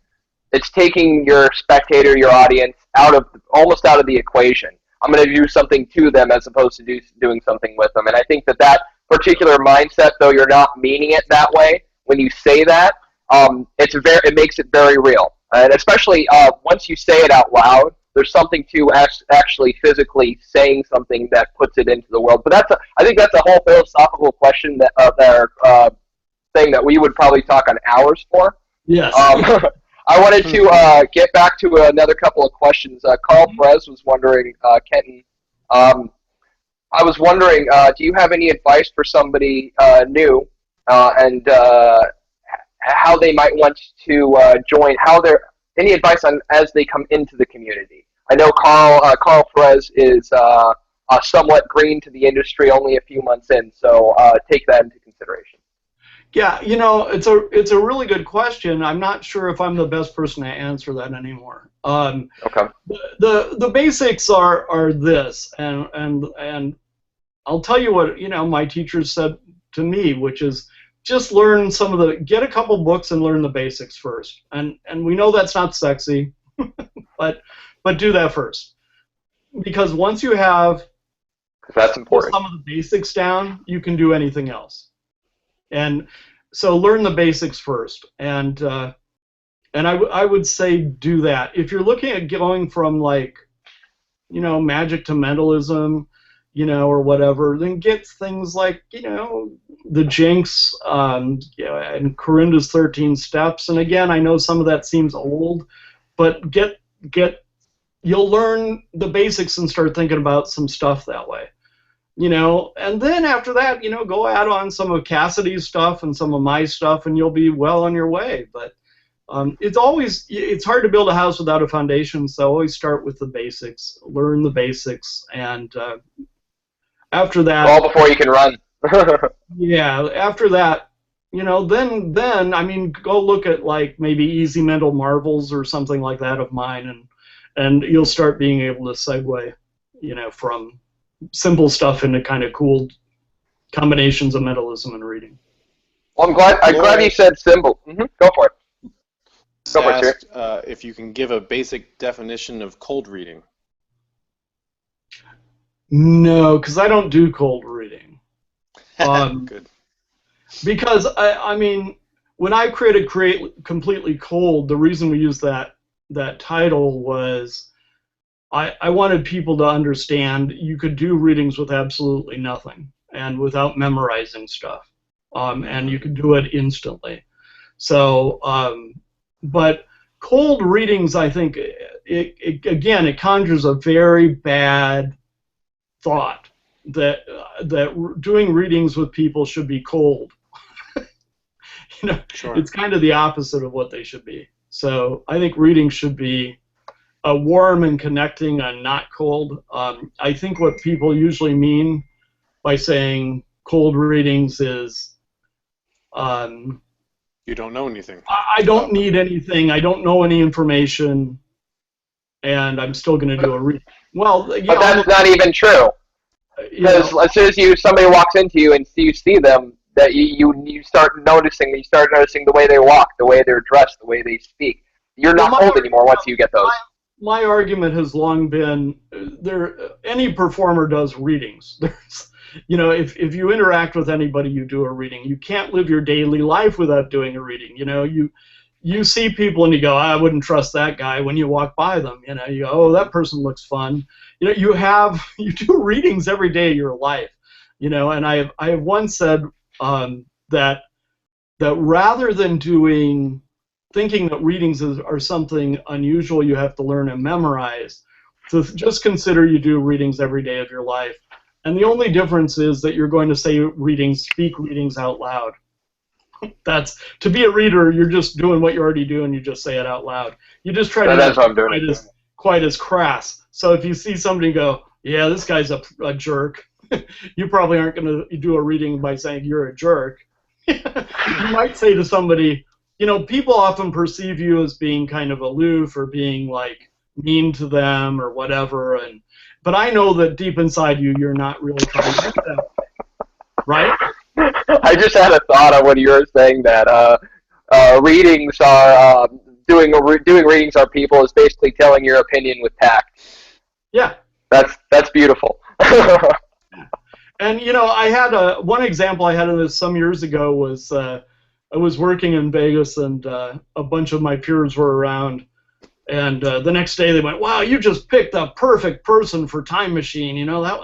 your spectator, your audience, almost out of the equation. I'm going to do something to them as opposed to doing something with them, and I think that particular mindset, though you're not meaning it that way, when you say that, it makes it very real, and especially once you say it out loud. There's something to actually physically saying something that puts it into the world. But I think that's a whole philosophical question thing that we would probably talk on hours for. Yes. I wanted to get back to another couple of questions. Carl Perez was wondering, Kenton, I was wondering, do you have any advice for somebody new and how they might want to join? Any advice on as they come into the community? I know Carl Perez is somewhat green to the industry, only a few months in, so take that into consideration. Yeah, it's a really good question. I'm not sure if I'm the best person to answer that anymore. Okay. The basics are this, and I'll tell you what my teachers said to me, which is just learn get a couple books and learn the basics first. And we know that's not sexy, but do that first. Because once you have that's important. Some of the basics down, you can do anything else. And so learn the basics first. And I would say do that. If you're looking at going from magic to mentalism, or whatever, then get things like, the Jinx, and Corinda's 13 Steps. And again, I know some of that seems old, but you'll learn the basics and start thinking about some stuff that way. And then after that, go add on some of Cassidy's stuff and some of my stuff, and you'll be well on your way. But It's hard to build a house without a foundation, so always start with the basics, learn the basics, and after that, all before you can run. yeah, after that, then I mean, go look at like maybe Easy Mental Marvels or something like that of mine, and you'll start being able to segue, from simple stuff into kind of cool combinations of mentalism and reading. Well, I'm glad you said symbol. Go for it. Go for it, Asked if you can give a basic definition of cold reading. No, because I don't do cold reading. Good. Because I mean, when I created Completely Cold, the reason we used that title was I wanted people to understand you could do readings with absolutely nothing and without memorizing stuff, and you could do it instantly. So, but cold readings, I think, it conjures a very bad thought that doing readings with people should be cold. Sure. It's kind of the opposite of what they should be. So I think readings should be warm and connecting and not cold. I think what people usually mean by saying cold readings is you don't know anything. I don't need anything. I don't know any information, and I'm still going to do a reading. Well, yeah, but that's not even true. Because as soon as somebody walks into you and you see them, that you start noticing. You start noticing the way they walk, the way they're dressed, the way they speak. You're not cold anymore once you get those. My argument has long been any performer does readings. If you interact with anybody, you do a reading. You can't live your daily life without doing a reading. You see people and you go, I wouldn't trust that guy when you walk by them. You go, oh, that person looks fun. You do readings every day of your life. And I have once said that rather than thinking that readings are something unusual you have to learn and memorize, to just consider you do readings every day of your life. And the only difference is that you're going to speak readings out loud. That's to be a reader. You're just doing what you already do, and you just say it out loud. You just try to make it quite as crass. So if you see somebody go, "Yeah, this guy's a jerk," you probably aren't going to do a reading by saying you're a jerk. You might say to somebody, people often perceive you as being kind of aloof or being like mean to them or whatever, but I know that deep inside you're not really trying to do that, right? I just had a thought on when you were saying that readings are doing readings on people is basically telling your opinion with tact. Yeah. That's beautiful. And I had one example I had of this some years ago was I was working in Vegas and a bunch of my peers were around, and the next day they went, "Wow, you just picked the perfect person for Time Machine. That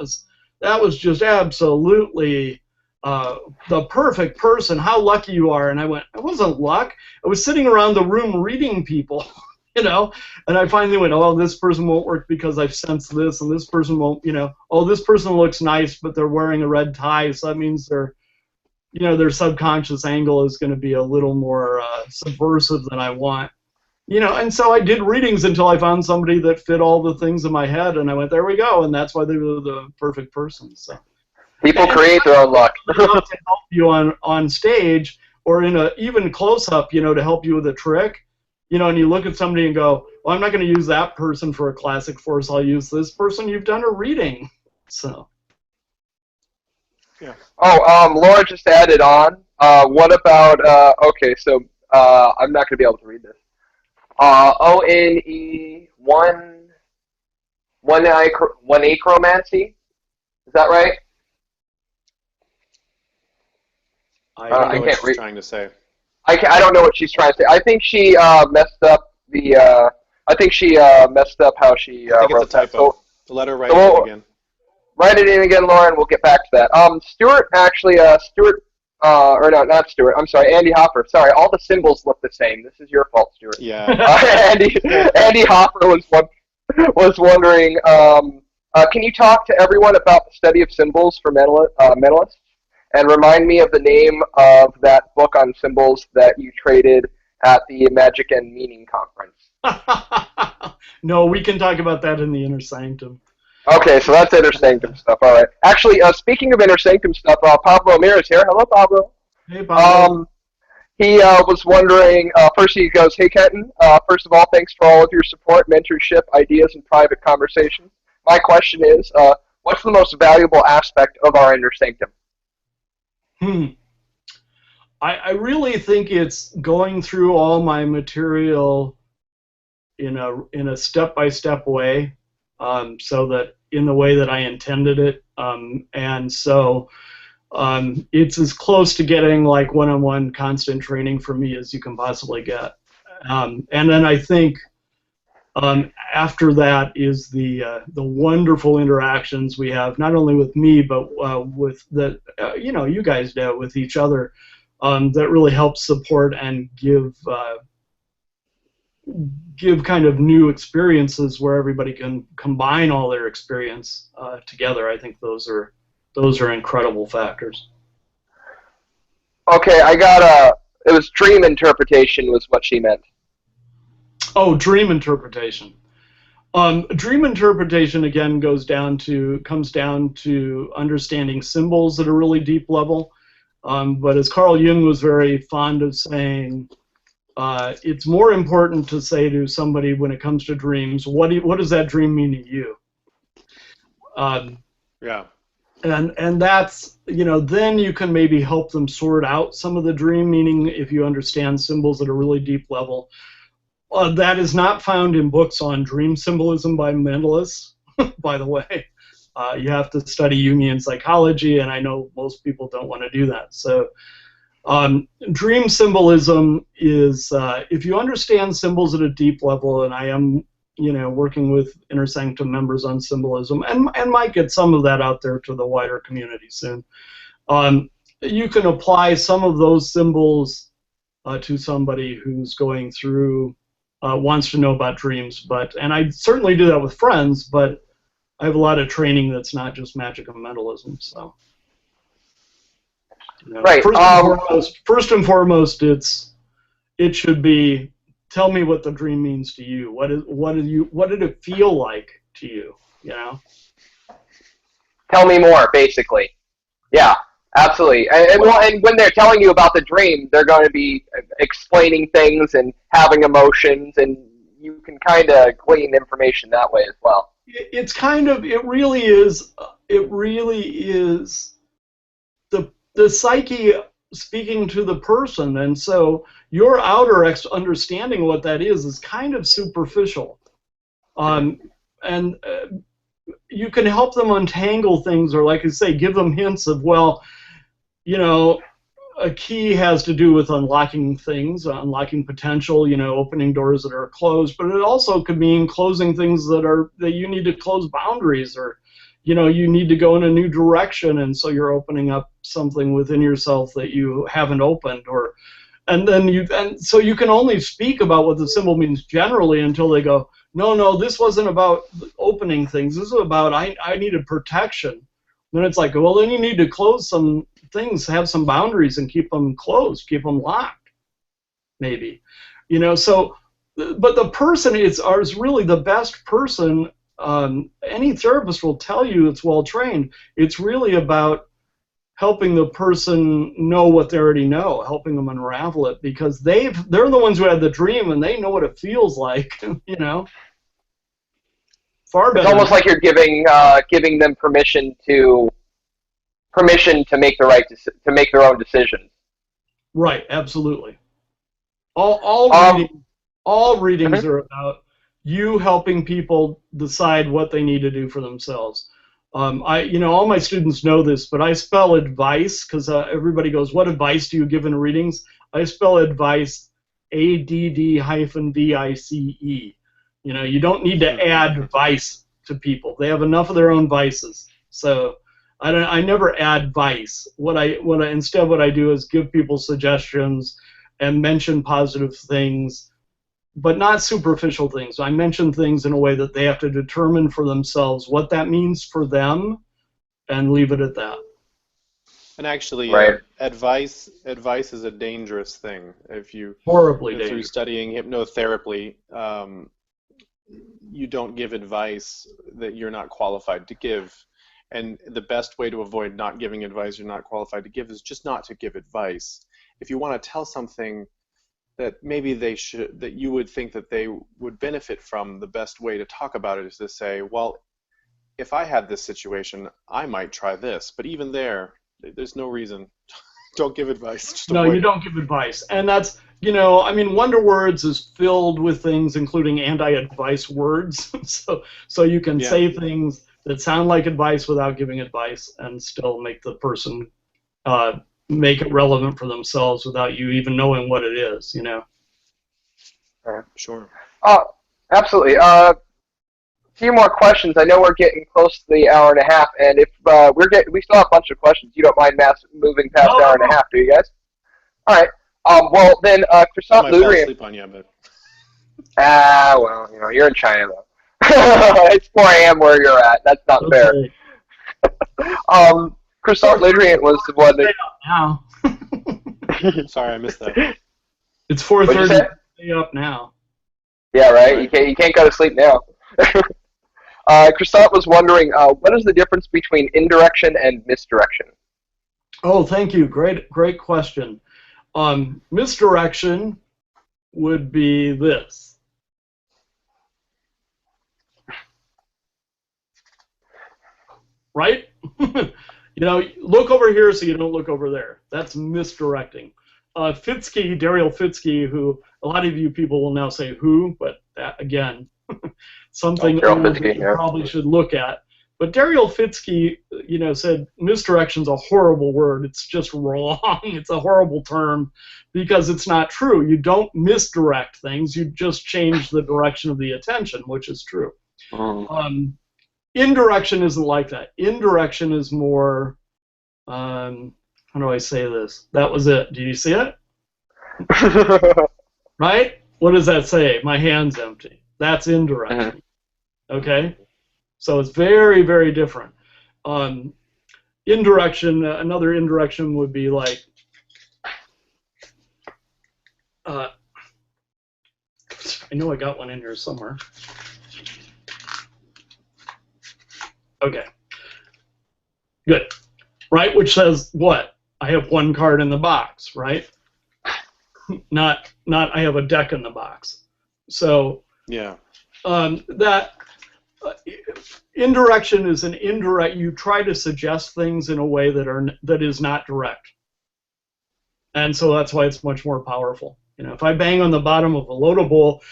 was just absolutely the perfect person. How lucky you are." And I went, "It wasn't luck. I was sitting around the room reading people." And I finally went, "Oh, this person won't work because I've sensed this, and this person won't, oh, this person looks nice, but they're wearing a red tie, so that means their subconscious angle is going to be a little more subversive than I want." And so I did readings until I found somebody that fit all the things in my head, and I went, there we go, and that's why they were the perfect person. So people create their own luck. To help you on stage or in a even close-up, to help you with a trick. And you look at somebody and go, well, I'm not going to use that person for a classic force. I'll use this person. You've done a reading. So. Yeah. Oh, Laura just added on. What about, okay, so I'm not going to be able to read this. ONE, one acromancy? Is that right? I don't know what she's trying to say. I don't know what she's trying to say. I think she messed up the. I think she messed up how she I think wrote it's a typo. that. So, let her write it again. Write it in again, Lauren. We'll get back to that. Stuart actually. Or no, not Stuart. I'm sorry, Andy Hopper. Sorry, all the symbols look the same. This is your fault, Stuart. Yeah. Andy Hopper was wondering. Can you talk to everyone about the study of symbols for mentalists? And remind me of the name of that book on symbols that you traded at the Magic and Meaning conference. No, we can talk about that in the inner sanctum. Okay, so that's Inner Sanctum stuff. All right. Actually, speaking of Inner Sanctum stuff, Pablo Mir is here. Hello, Pablo. Hey, Pablo. He was wondering, first he goes, hey, Kenton, first of all, thanks for all of your support, mentorship, ideas, and private conversations. My question is, what's the most valuable aspect of our Inner Sanctum? I really think it's going through all my material in a step-by-step way, so that in the way that I intended it, and so it's as close to getting like one-on-one constant training for me as you can possibly get, and then I think after that is the wonderful interactions we have, not only with me but with the you guys do with each other, that really helps support and give kind of new experiences where everybody can combine all their experience together. I think those are incredible factors. Okay, it was dream interpretation was what she meant. Oh, dream interpretation. Dream interpretation again comes down to understanding symbols at a really deep level. But as Carl Jung was very fond of saying, it's more important to say to somebody when it comes to dreams, what does that dream mean to you? Yeah. And that's, then you can maybe help them sort out some of the dream meaning if you understand symbols at a really deep level. That is not found in books on dream symbolism by mentalists, by the way. You have to study Jungian psychology, and I know most people don't want to do that. So dream symbolism is, if you understand symbols at a deep level, and I am working with Inner Sanctum members on symbolism, and might get some of that out there to the wider community soon, you can apply some of those symbols to somebody who's going through, wants to know about dreams. And I certainly do that with friends, but I have a lot of training that's not just magic and mentalism. So, right. First and foremost, it should be, tell me what the dream means to you. What did it feel like to you? Tell me more, basically. Yeah, absolutely. And when they're telling you about the dream, they're going to be explaining things and having emotions, and you can kind of glean information that way as well. It really is the psyche speaking to the person, and so your outer understanding of what that is kind of superficial, and you can help them untangle things, or like I say, give them hints of, well, a key has to do with unlocking things, unlocking potential, opening doors that are closed, but it also could mean closing things that you need to close boundaries, or you need to go in a new direction, and so you're opening up something within yourself that you haven't opened, and so you can only speak about what the symbol means generally until they go, no, this wasn't about opening things, this is about I needed protection. Then it's like, well, then you need to close some things, have some boundaries, and keep them closed, keep them locked, maybe, so, but the person is really the best person. Any therapist will tell you it's well trained. It's really about helping the person know what they already know, helping them unravel it, because they're the ones who had the dream, and they know what it feels like, Far better. It's almost like you're giving them permission to make make their own decisions. Right, absolutely. All readings are about you helping people decide what they need to do for themselves. All my students know this, but I spell advice because everybody goes, "What advice do you give in readings?" I spell advice ADD-VICE. You don't need to add vice to people. They have enough of their own vices. So I never add vice. Instead what I do is give people suggestions and mention positive things, but not superficial things. I mention things in a way that they have to determine for themselves what that means for them, and leave it at that. And actually, right? advice is a dangerous thing. If you Horribly through dangerous. studying hypnotherapy, you don't give advice that you're not qualified to give. And the best way to avoid not giving advice you're not qualified to give is just not to give advice. If you want to tell something that maybe they should, that you would think that they would benefit from, the best way to talk about it is to say, well, if I had this situation, I might try this. But even there's no reason. Don't give advice. Just No, you avoid it. don't give advice. And that's, I mean, Wonder Words is filled with things, including anti-advice words. So you can Yeah. say things that sound like advice without giving advice and still make the person make it relevant for themselves without you even knowing what it is, Sure. Oh, absolutely. Few more questions. I know we're getting close to the hour and a half, and if we still have a bunch of questions. You don't mind moving past No, hour and a half, do you guys? All right. Well, then, I Croissant might fall Luderien. asleep on you, but Well, you're in China though. It's 4 a.m. where you're at. That's not fair. Okay. Croissant Luderien was the one that. Now. sorry, I missed that. It's What'd you 4:30. say? Stay up now. Yeah, right. Right. You can't go to sleep now. Croissant was wondering, what is the difference between indirection and misdirection? Oh, thank you. Great question. Misdirection would be this. Right? Look over here so you don't look over there. That's misdirecting. Daryl Fitzke, who a lot of you people will now say who, but that, again, something Daryl that Fitzke, you yeah. probably should look at. But Daryl Fitzke, said misdirection's a horrible word. It's just wrong. It's a horrible term because it's not true. You don't misdirect things. You just change the direction of the attention, which is true. Indirection isn't like that. Indirection is more, how do I say this? That was it. Do you see it? Right? What does that say? My hand's empty. That's indirection. Okay? So it's very, very different. Indirection, another indirection would be like, I know I got one in here somewhere. Okay. Good. Right? Which says what? I have one card in the box, right? Not I have a deck in the box. So Yeah. Indirection is an indirect. You try to suggest things in a way that is not direct, and so that's why it's much more powerful. If I bang on the bottom of a Loto bowl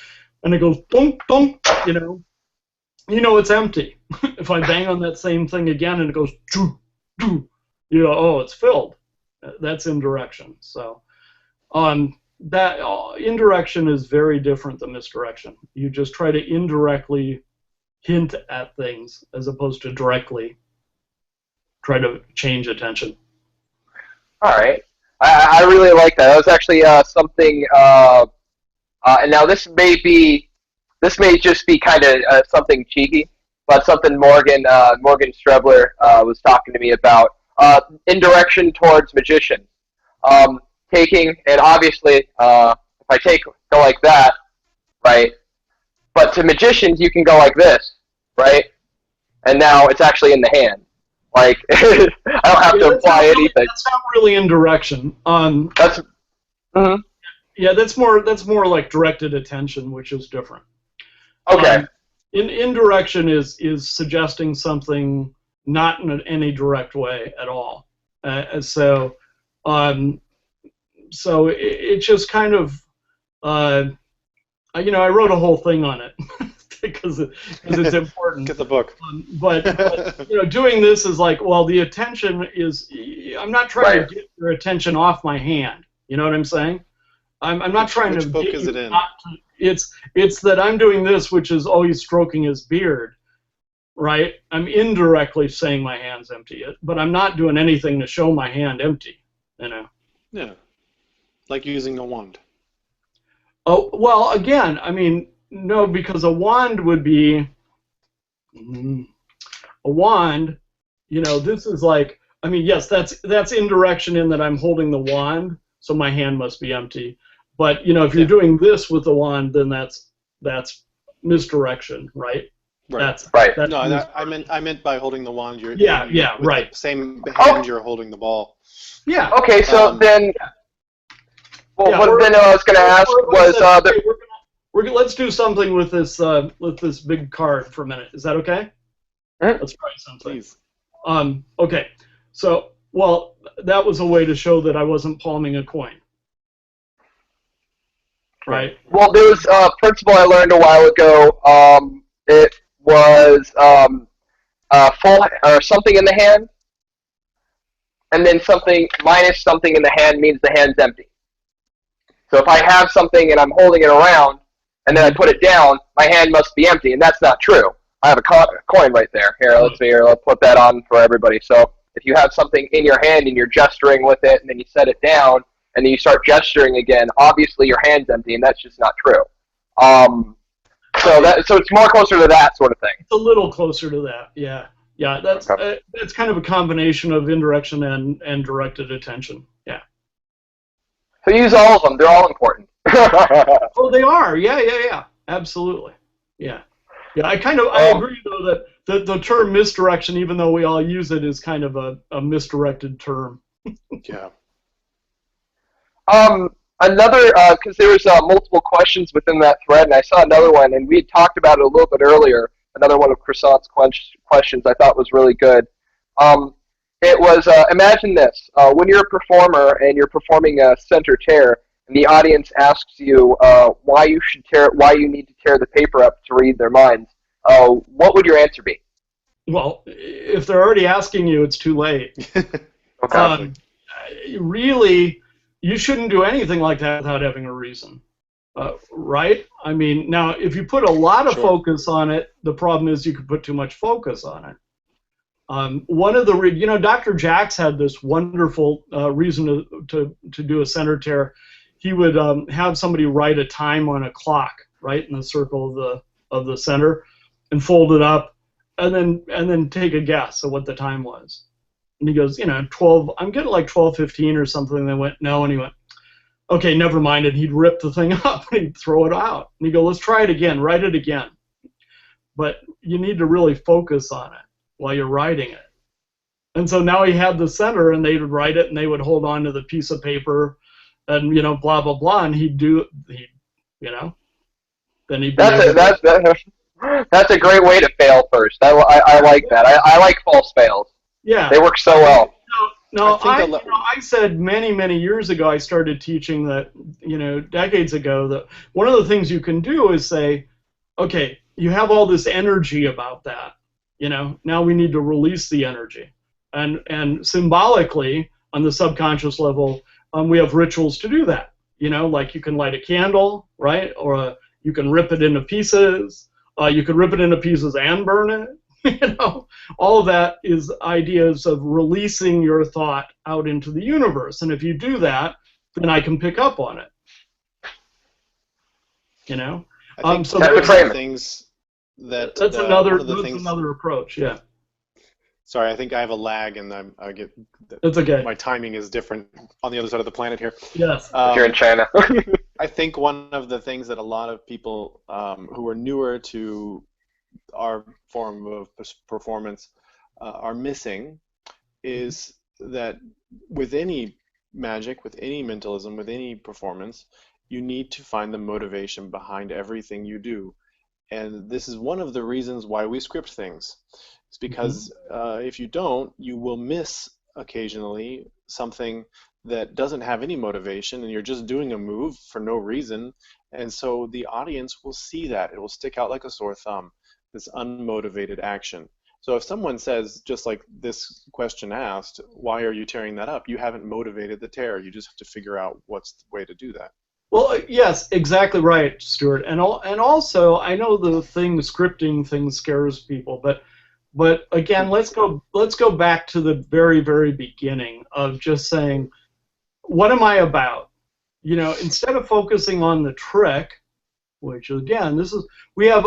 and it goes dunk dunk, it's empty. If I bang on that same thing again and it goes doo doo, oh, it's filled. That's indirection. So, that indirection is very different than misdirection. You just try to indirectly hint at things as opposed to directly try to change attention. All right. I really like that. That was actually something, and now this may just be kind of something cheeky, but something Morgan Strebler was talking to me about. Indirection towards magicians. Taking, and obviously, if I go like that, right? But to magicians, you can go like this, right? And now it's actually in the hand. Like, I don't have to apply anything. That's not really indirection. That's. Mm-hmm. Yeah, that's more like directed attention, which is different. Okay. Indirection is suggesting something not in any direct way at all. So it's just kind of, I wrote a whole thing on it because it's important. Get the book. But doing this is like, well, the attention is, I'm not trying to get your attention off my hand. You know what I'm saying? I'm not trying to. Which book is it in? It's that I'm doing this, which is always stroking his beard, right? I'm indirectly saying my hand's empty, but I'm not doing anything to show my hand empty. Yeah. Like using a wand. Oh, well, again, I mean, no, because a wand would be, this is like, I mean, yes, that's indirection in that I'm holding the wand, so my hand must be empty. But you know, if you're doing this with the wand, then that's misdirection, right? Right. Right. That's No, I meant by holding the wand. yeah, with right. the same hand Oh. you're holding the ball. Yeah. Okay, so then, well, Yeah, what then I was going to ask was let's do something with this big card for a minute. Is that okay? Let's try something. Please. Okay. So, well, that was a way to show that I wasn't palming a coin. Right. Well, there was a principle I learned a while ago. It was full or something in the hand, and then something minus something in the hand means the hand's empty. So if I have something and I'm holding it around, and then I put it down, my hand must be empty, and that's not true. I have a coin right there. Here, let's put that on for everybody. So if you have something in your hand and you're gesturing with it, and then you set it down, and then you start gesturing again, obviously your hand's empty, and that's just not true. So it's more closer to that sort of thing. It's a little closer to that, yeah. Yeah, that's kind of a combination of indirection and directed attention, yeah. So use all of them. They're all important. Oh, they are, yeah, absolutely, yeah. Yeah, I agree, though, that the term misdirection, even though we all use it, is kind of a misdirected term. Yeah. Another, because there was multiple questions within that thread, and I saw another one, and we had talked about it a little bit earlier. Another one of Croissant's questions I thought was really good. It was, imagine this: when you're a performer and you're performing a center tear, and the audience asks you why you need to tear the paper up to read their minds, what would your answer be? Well, if they're already asking you, it's too late. Okay. Really, you shouldn't do anything like that without having a reason, right? I mean, now, if you put a lot of focus on it, the problem is you could put too much focus on it. One of the, Dr. Jacks had this wonderful reason to do a center tear. He would have somebody write a time on a clock, right, in the circle of the center, and fold it up, and then take a guess at what the time was. And he goes, 12. I'm getting like 12:15 or something. And they went, no, and he went, okay, never mind. And he'd rip the thing up and he'd throw it out. And he'd go, let's try it again. Write it again. But you need to really focus on it while you're writing it. And so now he had the center, and they would write it, and they would hold on to the piece of paper, and blah blah blah, and he'd then he'd. That's a great way to fail first. I like that. I like false fails. Yeah. They work so well. No, I said many years ago, I started teaching that, decades ago, that one of the things you can do is say, okay, you have all this energy about that. Now we need to release the energy. And symbolically, on the subconscious level, we have rituals to do that. Like you can light a candle, right? Or you can rip it into pieces. You could rip it into pieces and burn it. All of that is ideas of releasing your thought out into the universe. And if you do that, then I can pick up on it. I think so that's the things that that's another approach. Yeah. Sorry, I think I have a lag, and I get. It's okay. My timing is different on the other side of the planet here. Yes. If you're in China. I think one of the things that a lot of people who are newer to our form of performance are missing is that with any magic, with any mentalism, with any performance, you need to find the motivation behind everything you do. And this is one of the reasons why we script things. It's because if you don't, you will miss occasionally something that doesn't have any motivation, and you're just doing a move for no reason. And so the audience will see that. It will stick out like a sore thumb, this unmotivated action. So if someone says, just like this question asked, why are you tearing that up? You haven't motivated the tear. You just have to figure out what's the way to do that. Well, yes, exactly right, Stuart. And also, I know the scripting thing scares people, but again, let's go back to the very, very beginning of just saying, what am I about? Instead of focusing on the trick, which again, we have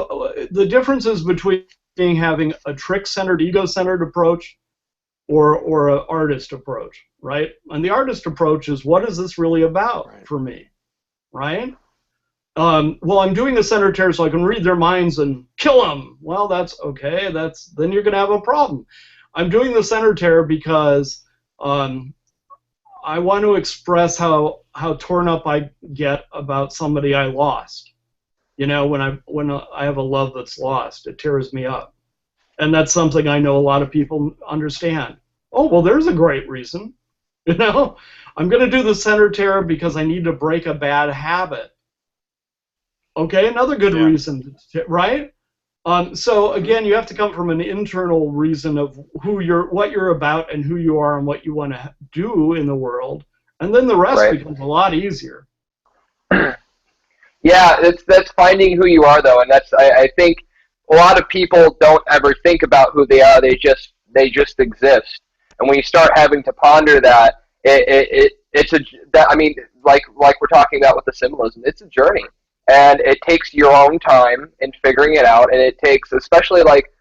the differences between having a trick-centered, ego-centered approach or an artist approach, right? And the artist approach is, what is this really about for me, right? Well, I'm doing the center tear so I can read their minds and kill them. Well, that's okay. Then you're going to have a problem. I'm doing the center tear because I want to express how torn up I get about somebody I lost. You know, when I have a love that's lost, it tears me up. And that's something I know a lot of people understand. Oh, well, there's a great reason. You know, I'm going to do the center tear because I need to break a bad habit. Okay, another good reason, right? So again, you have to come from an internal reason of what you're about and who you are and what you want to do in the world, and then the rest becomes a lot easier. Yeah, that's finding who you are, though, and I think a lot of people don't ever think about who they are. They just exist, and when you start having to ponder that, I mean, like we're talking about with the symbolism, it's a journey. And it takes your own time in figuring it out, and it takes, especially like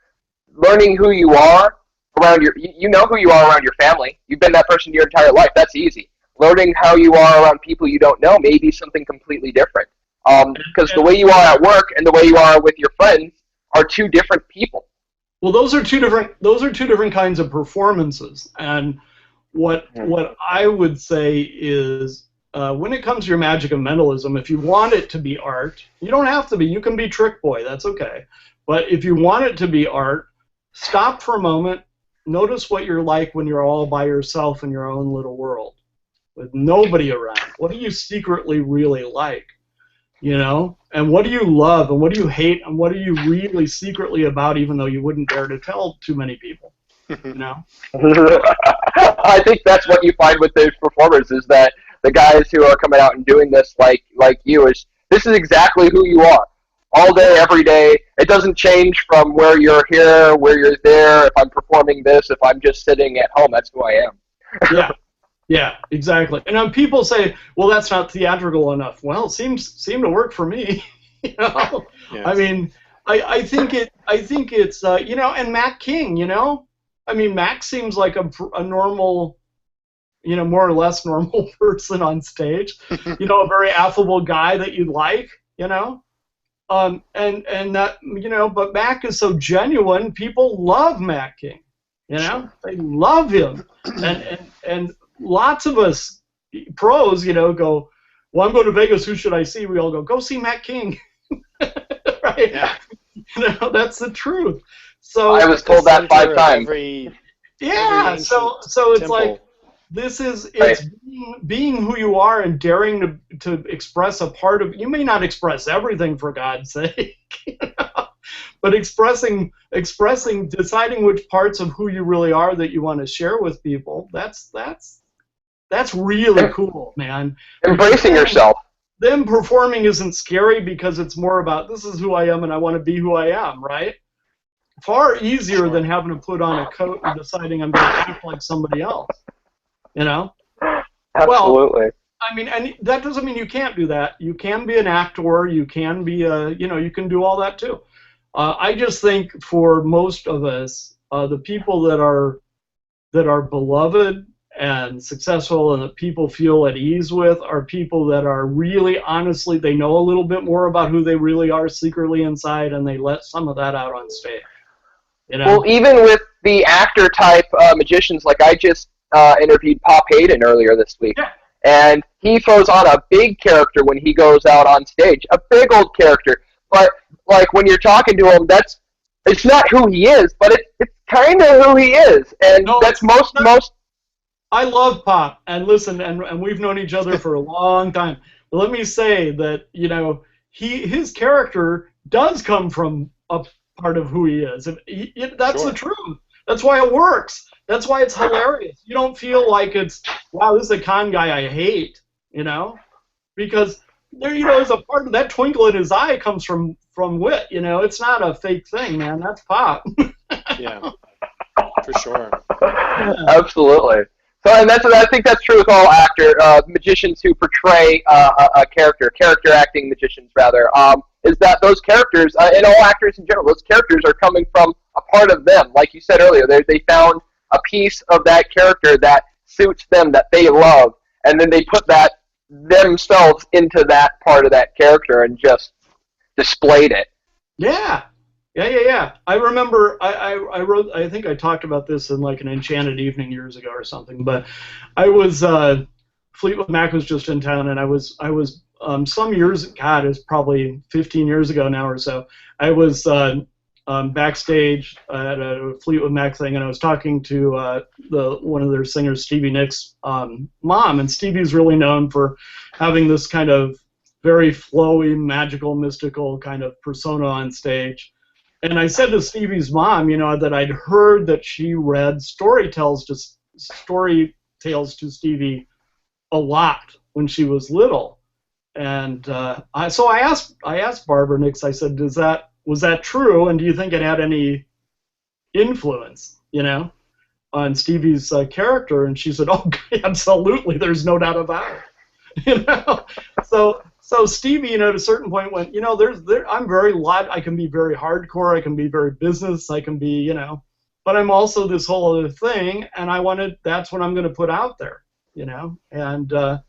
learning who you are around you know who you are around your family. You've been that person your entire life. That's easy. Learning how you are around people you don't know may be something completely different. Because the way you are at work and the way you are with your friends are two different people. Well, those are two different kinds of performances. And what I would say is, when it comes to your magic of mentalism, if you want it to be art, you don't have to be. You can be trick boy. That's okay. But if you want it to be art, stop for a moment. Notice what you're like when you're all by yourself in your own little world with nobody around. What do you secretly really like? You know? And what do you love? And what do you hate? And what are you really secretly about, even though you wouldn't dare to tell too many people? You know? I think that's what you find with those performers is that the guys who are coming out and doing this like you this is exactly who you are. All day, every day. It doesn't change from where you're here, where you're there, if I'm performing this, if I'm just sitting at home, that's who I am. Yeah, exactly. And people say, well, that's not theatrical enough. Well, it seemed to work for me. You know? Yes. I mean, I think it's you know, and Mac King, you know? I mean, Mac seems like a normal, you know, more or less normal person on stage, you know, a very affable guy that you like, you know, and that, you know, but Mac is so genuine, people love Mac King, you know, they love him, and lots of us pros, you know, go, well, I'm going to Vegas, who should I see? We all go see Mac King, right? Yeah. You know, that's the truth. So I was told that 5 times. So it's temple. Like, it's being who you are and daring to express a part of. You may not express everything, for God's sake, you know? But expressing, deciding which parts of who you really are that you want to share with people. That's really cool, man. Embracing yourself. Then performing isn't scary because it's more about, this is who I am and I want to be who I am, right? Far easier than having to put on a coat and deciding I'm going to act like somebody else. You know? Absolutely. Well, I mean, and that doesn't mean you can't do that. You can be an actor. You can be you know, you can do all that too. I just think for most of us, the people that are beloved and successful and that people feel at ease with are people that are really, honestly, they know a little bit more about who they really are secretly inside, and they let some of that out on stage. You know? Well, even with the actor type magicians, like I just interviewed Pop Hayden earlier this week, and he throws on a big character when he goes out on stage, a big old character. But like when you're talking to him, it's not who he is, but it's kind of who he is, and no, that's most. I love Pop, and listen, and we've known each other for a long time. But let me say that, you know, his character does come from a part of who he is. That's the truth. That's why it works. That's why it's hilarious. You don't feel like it's, wow, this is a con guy I hate, you know, because there, you know, there's a part of that twinkle in his eye comes from wit. You know, it's not a fake thing, man. That's Pop. Yeah, for sure. Absolutely. So, and I think that's true with all magicians who portray a character acting magicians rather, is that those characters, and all actors in general, those characters are coming from a part of them. Like you said earlier, they found a piece of that character that suits them, that they love, and then they put that themselves into that part of that character and just displayed it. Yeah. Yeah. I remember I wrote, I think I talked about this in like an Enchanted Evening years ago or something, but I was, Fleetwood Mac was just in town, and I was some years, God, it's probably 15 years ago now or so, I was backstage at a Fleetwood Mac thing, and I was talking to one of their singers, Stevie Nicks' mom, and Stevie's really known for having this kind of very flowy, magical, mystical kind of persona on stage. And I said to Stevie's mom, that I'd heard that she read story tales to Stevie a lot when she was little. And so I asked Barbara Nix, I said, was that true, and do you think it had any influence, on Stevie's character? And she said, oh, absolutely, there's no doubt about it. So Stevie, at a certain point went, I'm very live. I can be very hardcore. I can be very business. I can be, but I'm also this whole other thing, and that's what I'm going to put out there, and the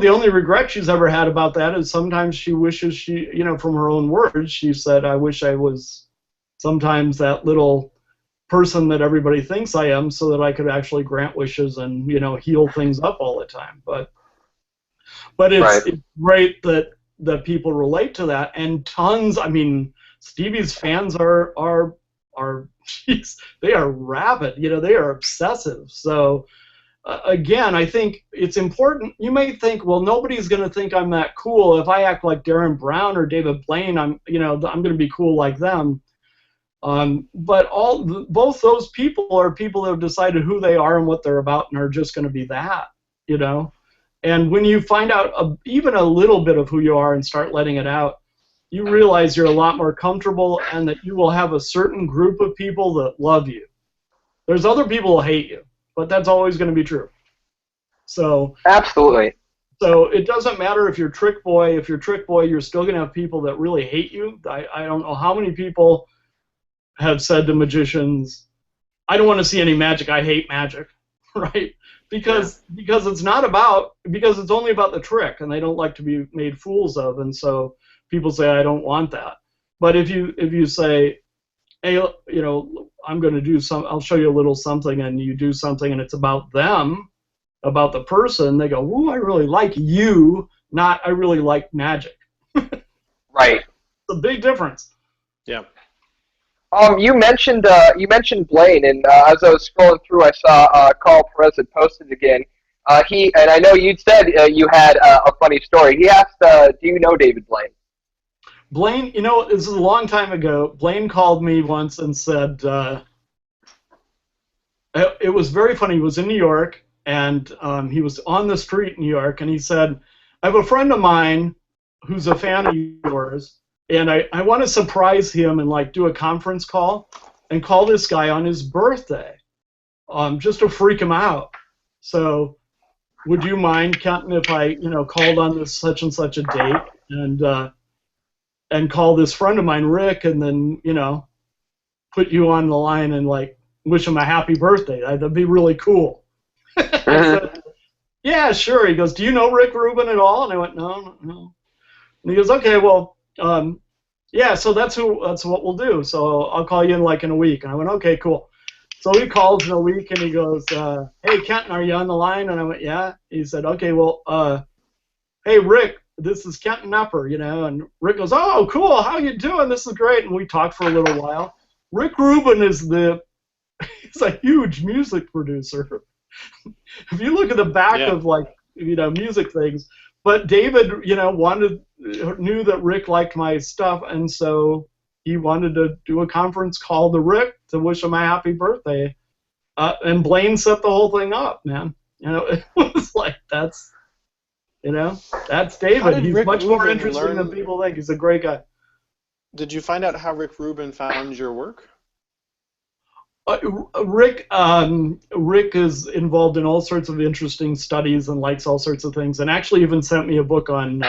only regret she's ever had about that is sometimes she wishes she, from her own words, she said, I wish I was sometimes that little person that everybody thinks I am, so that I could actually grant wishes and, heal things up all the time. But it's great that people relate to that, and tons. I mean, Stevie's fans are jeez, they are rabid. They are obsessive. So again, I think it's important. You may think, well, nobody's going to think I'm that cool if I act like Darren Brown or David Blaine. I'm going to be cool like them. But both those people are people that have decided who they are and what they're about, and are just going to be that. And when you find out even a little bit of who you are and start letting it out, you realize you're a lot more comfortable, and that you will have a certain group of people that love you. There's other people who hate you, but that's always going to be true. So absolutely. So it doesn't matter if you're Trick Boy. If you're Trick Boy, you're still going to have people that really hate you. I don't know how many people have said to magicians, I don't want to see any magic. I hate magic, right? Because it's only about the trick, and they don't like to be made fools of, and so people say, I don't want that. But if you say, hey, I'm going to do I'll show you a little something, and you do something, and it's about them, about the person, they go, ooh, I really like you, not I really like magic. Right. It's a big difference. Yeah. You mentioned Blaine, and as I was scrolling through, I saw Carl Perez had posted again. And I know you'd said you had a funny story. He asked, do you know David Blaine? Blaine, this is a long time ago. Blaine called me once and said, it was very funny. He was in New York, and he was on the street in New York, and he said, I have a friend of mine who's a fan of yours, and I want to surprise him and do a conference call and call this guy on his birthday, just to freak him out. So would you mind, Kenton, if I called on this such and such a date and call this friend of mine, Rick, and then put you on the line and wish him a happy birthday? That'd be really cool. I said, yeah, sure. He goes, do you know Rick Rubin at all? And I went, no. And he goes, okay, well, yeah, so that's what we'll do. So I'll call you in a week. And I went, okay, cool. So he calls in a week, and he goes, hey, Kenton, are you on the line? And I went, yeah. He said, okay, well, hey, Rick, this is Kenton Knepper, And Rick goes, oh, cool, how you doing? This is great. And we talked for a little while. Rick Rubin he's a huge music producer. If you look at the back of music things, but David, knew that Rick liked my stuff, and so he wanted to do a conference call to Rick to wish him a happy birthday. And Blaine set the whole thing up, man. It was that's David. He's much more interesting than people think. He's a great guy. Did you find out how Rick Rubin found your work? Rick is involved in all sorts of interesting studies and likes all sorts of things, and actually even sent me a book on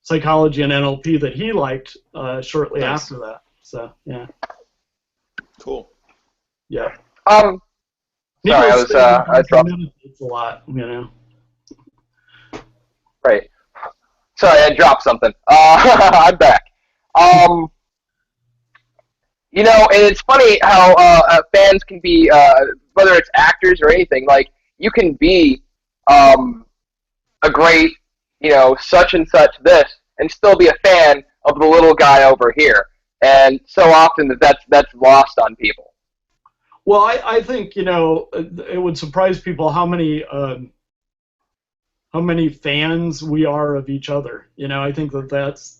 psychology and NLP that he liked shortly after that. So yeah. Cool. Yeah. Sorry, I dropped. It's a lot, you know. Right. Sorry, I dropped something. I'm back. You know, and it's funny how fans can be, whether it's actors or anything. Like you can be a great, you know, such and such this, and still be a fan of the little guy over here. And so often that's lost on people. Well, I think, you know, it would surprise people how many fans we are of each other. You know, I think that's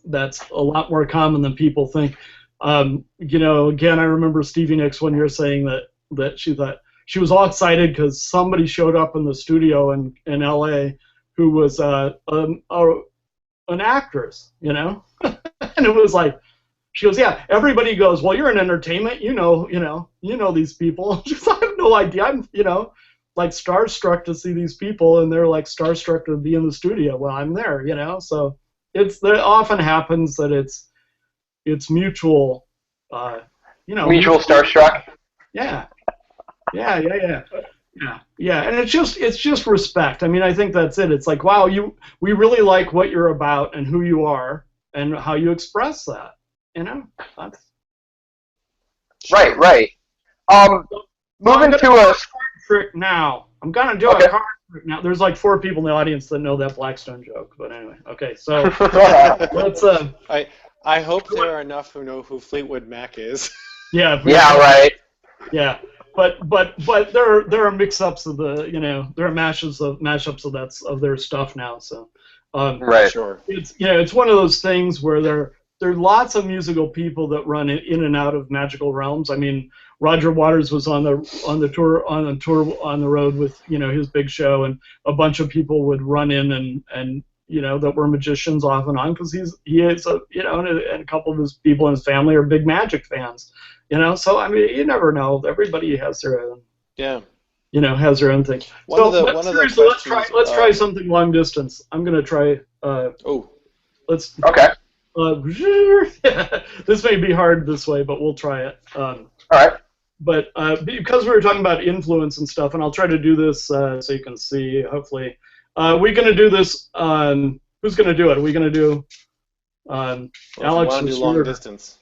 a lot more common than people think. You know, again, I remember Stevie Nicks one year saying that she thought she was all excited because somebody showed up in the studio in L.A. who was an actress, you know, and it was like, she goes, yeah, everybody goes, well, you're in entertainment, you know these people. She goes, I have no idea. I'm, you know, like starstruck to see these people, and they're like starstruck to be in the studio. Well, I'm there, you know. So it often happens that it's mutual, you know. Mutual starstruck. Yeah. Yeah. And it's just respect. I mean, I think that's it. It's like, wow, we really like what you're about and who you are and how you express that. You know, that's... Right. Moving to a trick now. I'm gonna do a card trick now. There's like 4 people in the audience that know that Blackstone joke, but anyway. Okay, so let's. I hope there are enough who know who Fleetwood Mac is. Yeah. Yeah. Right. Yeah, but there are mix-ups of the, you know, there are mashups of their stuff now. So. Right. Sure. It's, you know, it's one of those things where there are lots of musical people that run in and out of magical realms. I mean, Roger Waters was on the tour on the road with, you know, his big show, and a bunch of people would run in and you know, that were magicians off and on, because he is a, you know, and a couple of his people in his family are big magic fans, you know. So I mean, you never know. Everybody has their own. Yeah. You know, has their own thing. Let's try something long distance. I'm gonna try. Let's. Okay. This may be hard this way, but we'll try it. All right. But because we were talking about influence and stuff, and I'll try to do this so you can see, hopefully. We're going to do this. Who's going to do it? Are we going to do Alex or do long distance?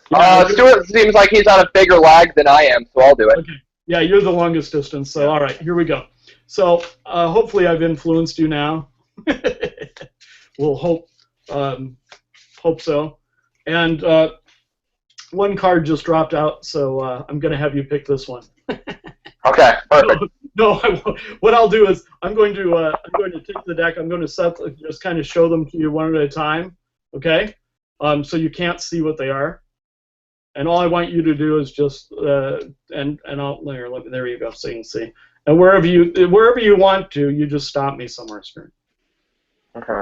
Stuart seems like he's on a bigger lag than I am, so I'll do it. Okay. Yeah, you're the longest distance, so all right, here we go. So hopefully I've influenced you now. We'll hope so. And one card just dropped out, so I'm going to have you pick this one. Okay, perfect. No, I won't. What I'll do is I'm going to take the deck. I'm going to just kind of show them to you one at a time, okay? So you can't see what they are, and all I want you to do is just and I'll there you go, so you can see. And wherever you want to, you just stop me somewhere, Stuart. Okay.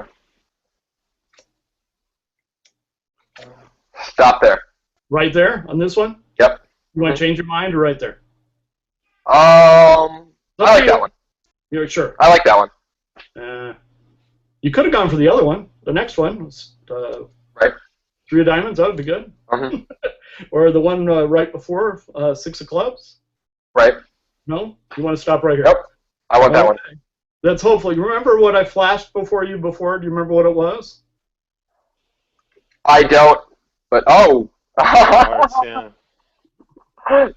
Stop there. Right there on this one. Yep. You want to change your mind or right there? I like that one. You're sure? I like that one. You could have gone for the other one. The next one was right. 3 of diamonds. That would be good. Mm-hmm. Or the one right before 6 of clubs. Right. No, you want to stop right here. Yep. I want that one. That's hopefully. Remember what I flashed before you? Do you remember what it was? I don't. But Yeah.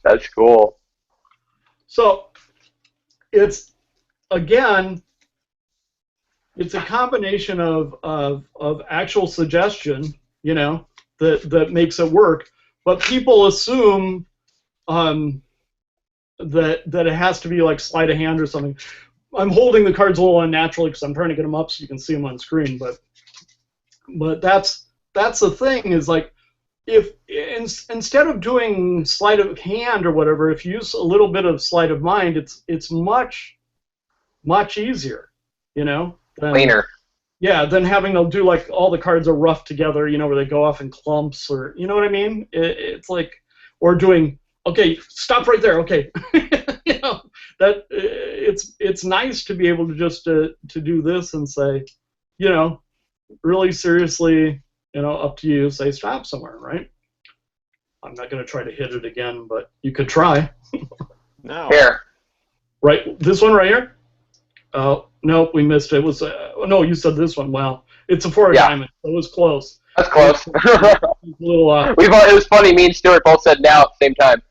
That's cool. So it's again, it's a combination of actual suggestion, you know, that makes it work. But people assume that it has to be like sleight of hand or something. I'm holding the cards a little unnaturally because I'm trying to get them up so you can see them on screen. But that's the thing, is like, if instead of doing sleight of hand or whatever, if you use a little bit of sleight of mind, it's much easier, you know. Cleaner. Yeah, than having to do like all the cards are roughed together, you know, where they go off in clumps, or you know what I mean. It's like, or doing, okay, stop right there, okay. You know, that it's nice to be able to just to do this and say, you know, really seriously, you know, up to you, say stop somewhere, right? I'm not going to try to hit it again, but you could try. No. Here. Right, this one right here? Oh, no, we missed it. It was, no, you said this one. Wow. It's a 4 of Yeah. diamond. It was close. That's close. A little, It was funny. Me and Stuart both said now at the same time.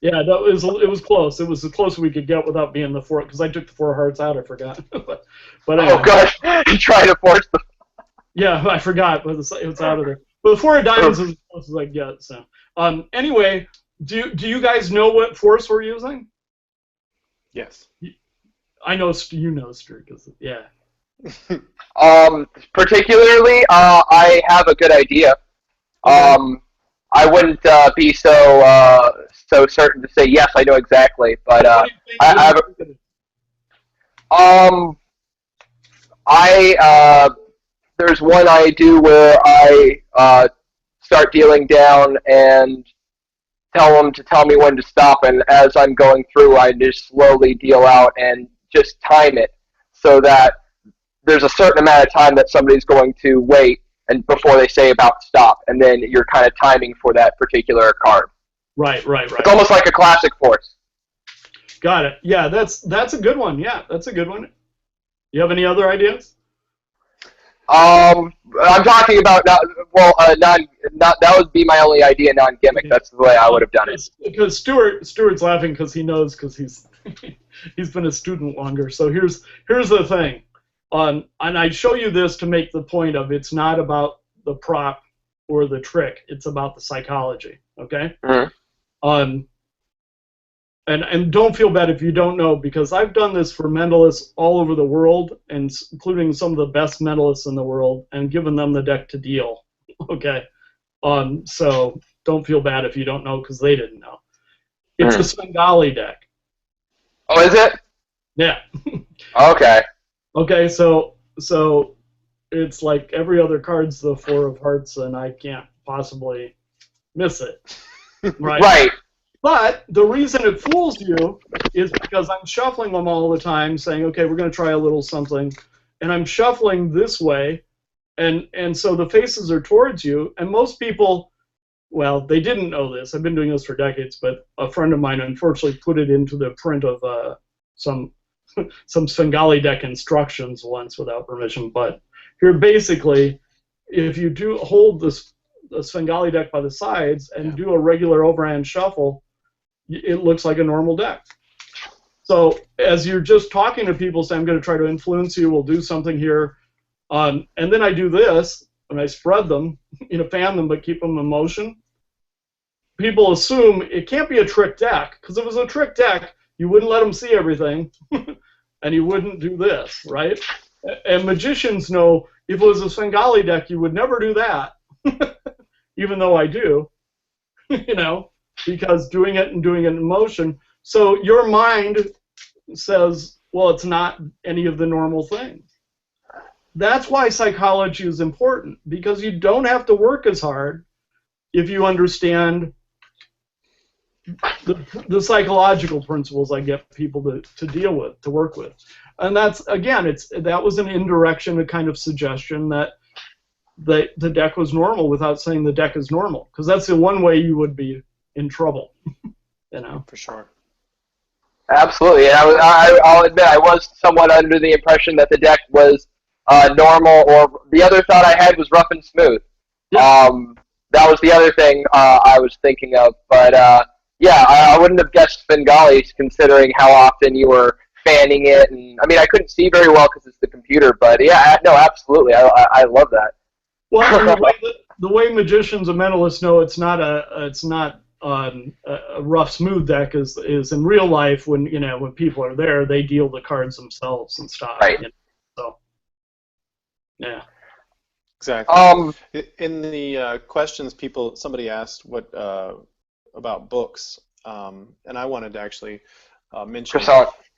yeah, it was close. It was the closest we could get without being the 4, because I took the 4 hearts out, I forgot. but anyway. Oh gosh, you trying to force the. Yeah, I forgot, but it's out of there. But the 4 of diamonds is as close as I get. So, anyway, do you guys know what force we're using? Yes. I know you know, Stuart, because yeah. Particularly, I have a good idea. I wouldn't be so certain to say yes. I know exactly, but I have. There's one I do where I start dealing down and tell them to tell me when to stop, and as I'm going through, I just slowly deal out and just time it so that there's a certain amount of time that somebody's going to wait and before they say about stop, and then you're kind of timing for that particular card. Right. It's almost like a classic force. Got it. Yeah, that's a good one. Yeah, that's a good one. You have any other ideas? I'm talking about that would be my only idea, non-gimmick. That's the way I would have done it. Because Stuart's laughing because he knows, because he's he's been a student longer. So here's the thing, and I show you this to make the point of it's not about the prop or the trick. It's about the psychology. Okay. Mm-hmm. And don't feel bad if you don't know, because I've done this for mentalists all over the world, and including some of the best mentalists in the world, and given them the deck to deal. Okay. So don't feel bad if you don't know, because they didn't know. It's a Svengali deck. Oh, is it? Yeah. Okay. Okay, so it's like every other card's the 4 of hearts, and I can't possibly miss it. Right? Right. But the reason it fools you is because I'm shuffling them all the time, saying, okay, we're going to try a little something, and I'm shuffling this way, and so the faces are towards you, and most people, well, they didn't know this. I've been doing this for decades, but a friend of mine unfortunately put it into the print of some Svengali deck instructions once without permission. But here, basically, if you do hold the Svengali deck by the sides and do a regular overhand shuffle, it looks like a normal deck. So as you're just talking to people, say, I'm going to try to influence you, we'll do something here, and then I do this, and I spread them, fan them, but keep them in motion. People assume it can't be a trick deck, because if it was a trick deck, you wouldn't let them see everything, and you wouldn't do this, right? And magicians know if it was a Svengali deck, you would never do that, even though I do, because doing it in motion. So your mind says, well, it's not any of the normal things. That's why psychology is important, because you don't have to work as hard if you understand the psychological principles I get people to deal with, to work with. And that's, again, that was an indirection, a kind of suggestion that the deck was normal without saying the deck is normal, because that's the one way you would be in trouble. For sure. Absolutely, and I'll admit I was somewhat under the impression that the deck was normal, or the other thought I had was rough and smooth. Yeah. That was the other thing I was thinking of, but yeah, I wouldn't have guessed Svengali, considering how often you were fanning it, and I mean I couldn't see very well because it's the computer, but yeah, no, absolutely, I love that. Well, the way magicians and mentalists know it's not a rough, smooth deck is in real life when people are there, they deal the cards themselves and stuff. Right. So, yeah. Exactly. In the questions, somebody asked what about books, and I wanted to actually mention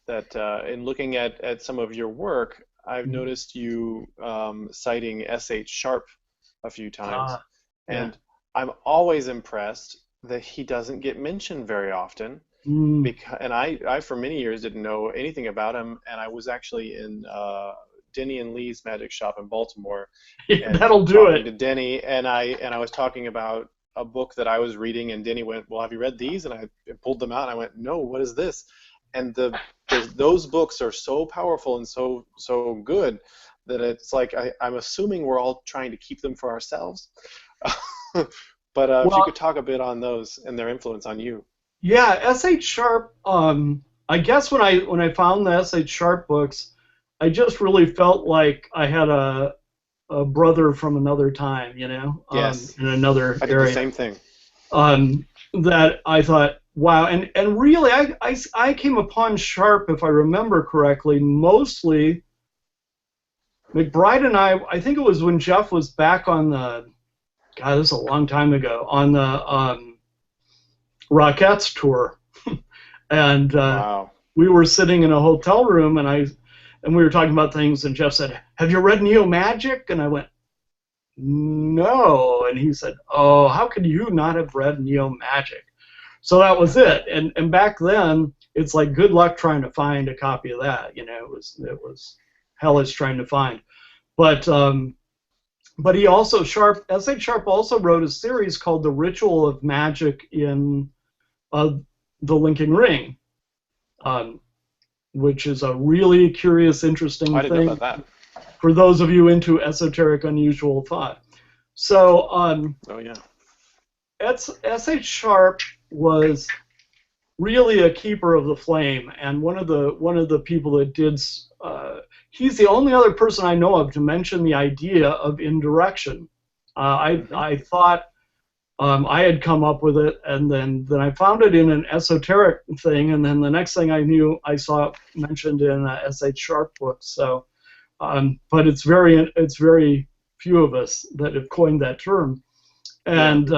that in looking at some of your work, I've noticed you citing S.H. Sharp a few times, and I'm always impressed that he doesn't get mentioned very often. And I for many years didn't know anything about him, and I was actually in Denny and Lee's magic shop in Baltimore. And that'll do it. To Denny, and I was talking about a book that I was reading, and Denny went, "Well, have you read these?" And I pulled them out, and I went, "No, what is this?" And those books are so powerful and so good that it's like I'm assuming we're all trying to keep them for ourselves. But if you Well, could talk a bit on those and their influence on you. yeah, S.H. Sharp. I guess when I found the S.H. Sharp books, I just really felt like I had a brother from another time, Yes, in another I did the area. same thing. That I thought, wow, and really, I came upon Sharp, if I remember correctly, mostly McBride and I think it was when Jeff was back on the, God, this is a long time ago, on the Rockettes tour, and Wow. we were sitting in a hotel room, and we were talking about things, and Jeff said, "Have you read Neo Magic?" And I went, "No," and he said, "Oh, how could you not have read Neo Magic?" So that was it, and back then it's like good luck trying to find a copy of that. It was hellish trying to find, but he also S.H. Sharp also wrote a series called The Ritual of Magic in the Linking Ring, which is a really curious, interesting I didn't know thing about that. for those of you into esoteric, unusual thought. So Oh yeah. S.H. Sharp was really a keeper of the flame, and one of the people that did. He's the only other person I know of to mention the idea of indirection. I thought I had come up with it, and then I found it in an esoteric thing, and then the next thing I knew, I saw it mentioned in a S.H. Sharp book. So, but it's very few of us that have coined that term, and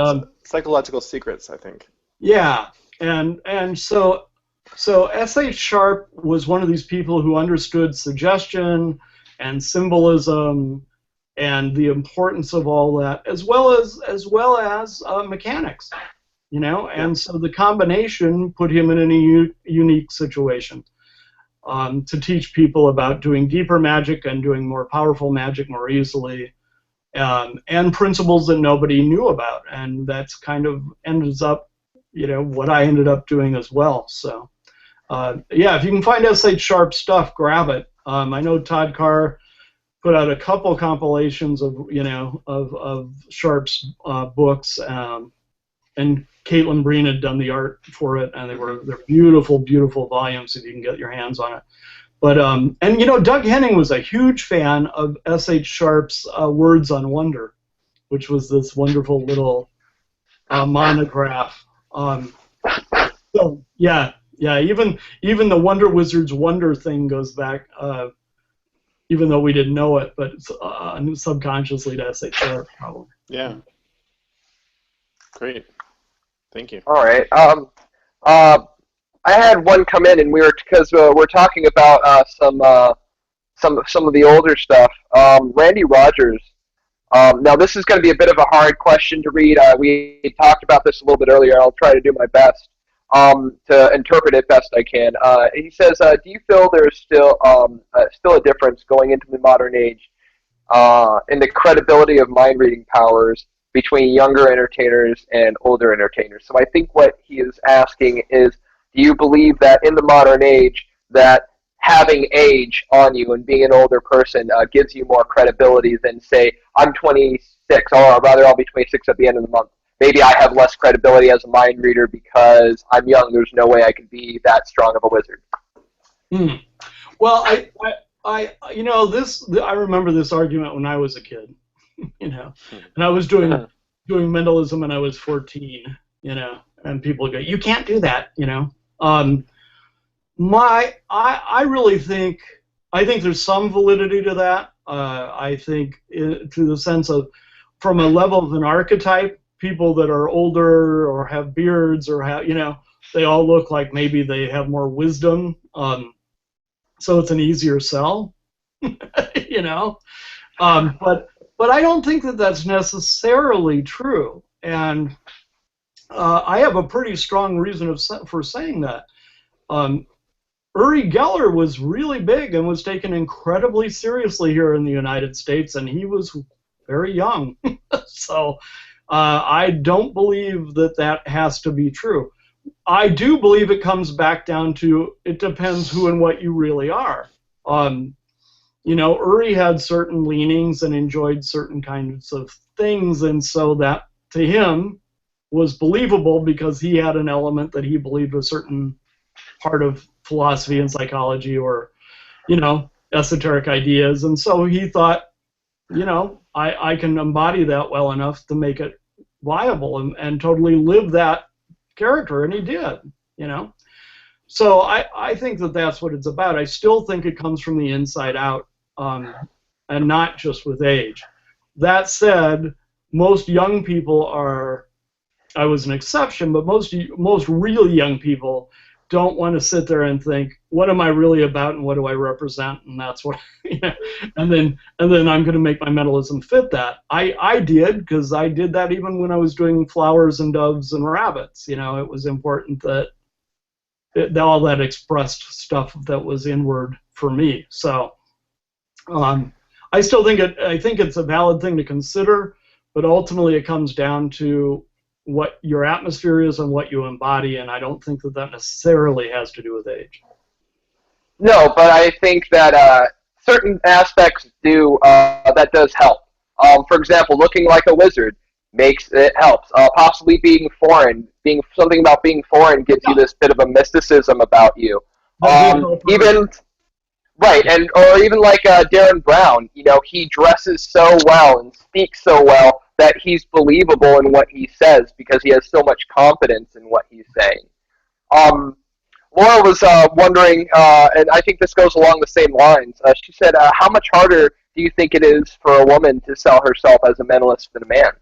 Psychological secrets, I think. yeah, and so S.H. Sharp was one of these people who understood suggestion and symbolism and the importance of all that, as well as mechanics, And so the combination put him in a unique situation to teach people about doing deeper magic and doing more powerful magic more easily, and principles that nobody knew about, and that's kind of ends up, what I ended up doing as well. So. Yeah, if you can find S.H. Sharp stuff, grab it. I know Todd Carr put out a couple compilations of of Sharp's books, and Caitlin Breen had done the art for it, and they're beautiful, beautiful volumes if you can get your hands on it. But and Doug Henning was a huge fan of S.H. Sharp's Words on Wonder, which was this wonderful little monograph. So yeah. Yeah, even the Wonder Wizard's Wonder thing goes back, even though we didn't know it, but it's subconsciously to S.H. Sharp, probably. Yeah. Great. Thank you. All right. I had one come in, and because we're talking about some of the older stuff. Randy Rogers. Now this is going to be a bit of a hard question to read. We talked about this a little bit earlier. I'll try to do my best. To interpret it best I can. He says, do you feel there's still a difference going into the modern age in the credibility of mind-reading powers between younger entertainers and older entertainers? So I think what he is asking is, do you believe that in the modern age that having age on you and being an older person gives you more credibility than, say, I'm 26, or rather I'll be 26 at the end of the month. Maybe I have less credibility as a mind reader because I'm young. There's no way I can be that strong of a wizard. Well, I remember this argument when I was a kid, and I was doing mentalism and I was 14, and people go, "You can't do that," I really think there's some validity to that. I think to the sense of, from a level of an archetype, people that are older or have beards or have, they all look like maybe they have more wisdom. So it's an easier sell, But I don't think that that's necessarily true. And I have a pretty strong reason for saying that. Uri Geller was really big and was taken incredibly seriously here in the United States, and he was very young. So I don't believe that that has to be true. I do believe it comes back down to it depends who and what you really are. Uri had certain leanings and enjoyed certain kinds of things, and so that to him was believable because he had an element that he believed was a certain part of philosophy and psychology or, esoteric ideas, and so he thought, I can embody that well enough to make it viable and totally live that character, and he did, So I think that that's what it's about. I still think it comes from the inside out, and not just with age. That said, most young people are, I was an exception, but most really young people don't want to sit there and think, what am I really about and what do I represent? And that's what, and then I'm going to make my mentalism fit that. I did, because I did that even when I was doing flowers and doves and rabbits. It was important that all that expressed stuff that was inward for me. So I still think it's a valid thing to consider, but ultimately it comes down to what your atmosphere is and what you embody, and I don't think that necessarily has to do with age. No, but I think that certain aspects do that does help. For example, looking like a wizard helps. Possibly being something about being foreign gives you this bit of a mysticism about you. Even right, or even like Darren Brown, he dresses so well and speaks so well that he's believable in what he says because he has so much confidence in what he's saying. Laura was wondering, and I think this goes along the same lines. She said, how much harder do you think it is for a woman to sell herself as a mentalist than a man?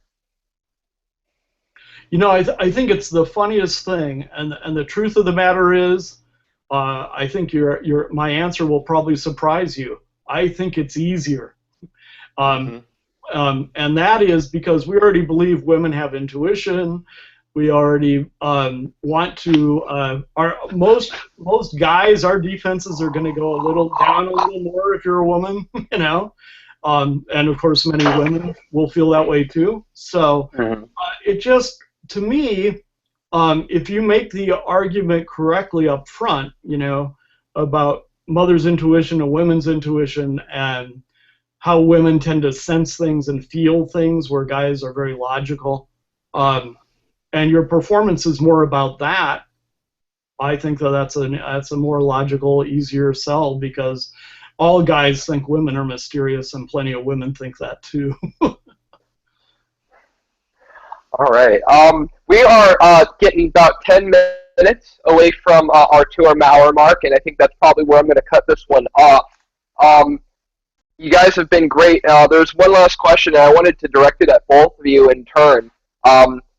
I think it's the funniest thing, and the truth of the matter is, I think my answer will probably surprise you. I think it's easier. And that is because we already believe women have intuition. We already want to. Most guys, our defenses are going to go a little down a little more if you're a woman, and of course many women will feel that way too. So it just, to me, if you make the argument correctly up front, about mother's intuition and women's intuition and how women tend to sense things and feel things where guys are very logical, and your performance is more about that, I think that's a more logical, easier sell, because all guys think women are mysterious and plenty of women think that too. All right. We are getting about 10 minutes away from our 2-hour mark, and I think that's probably where I'm going to cut this one off. You guys have been great. There's one last question, and I wanted to direct it at both of you in turn,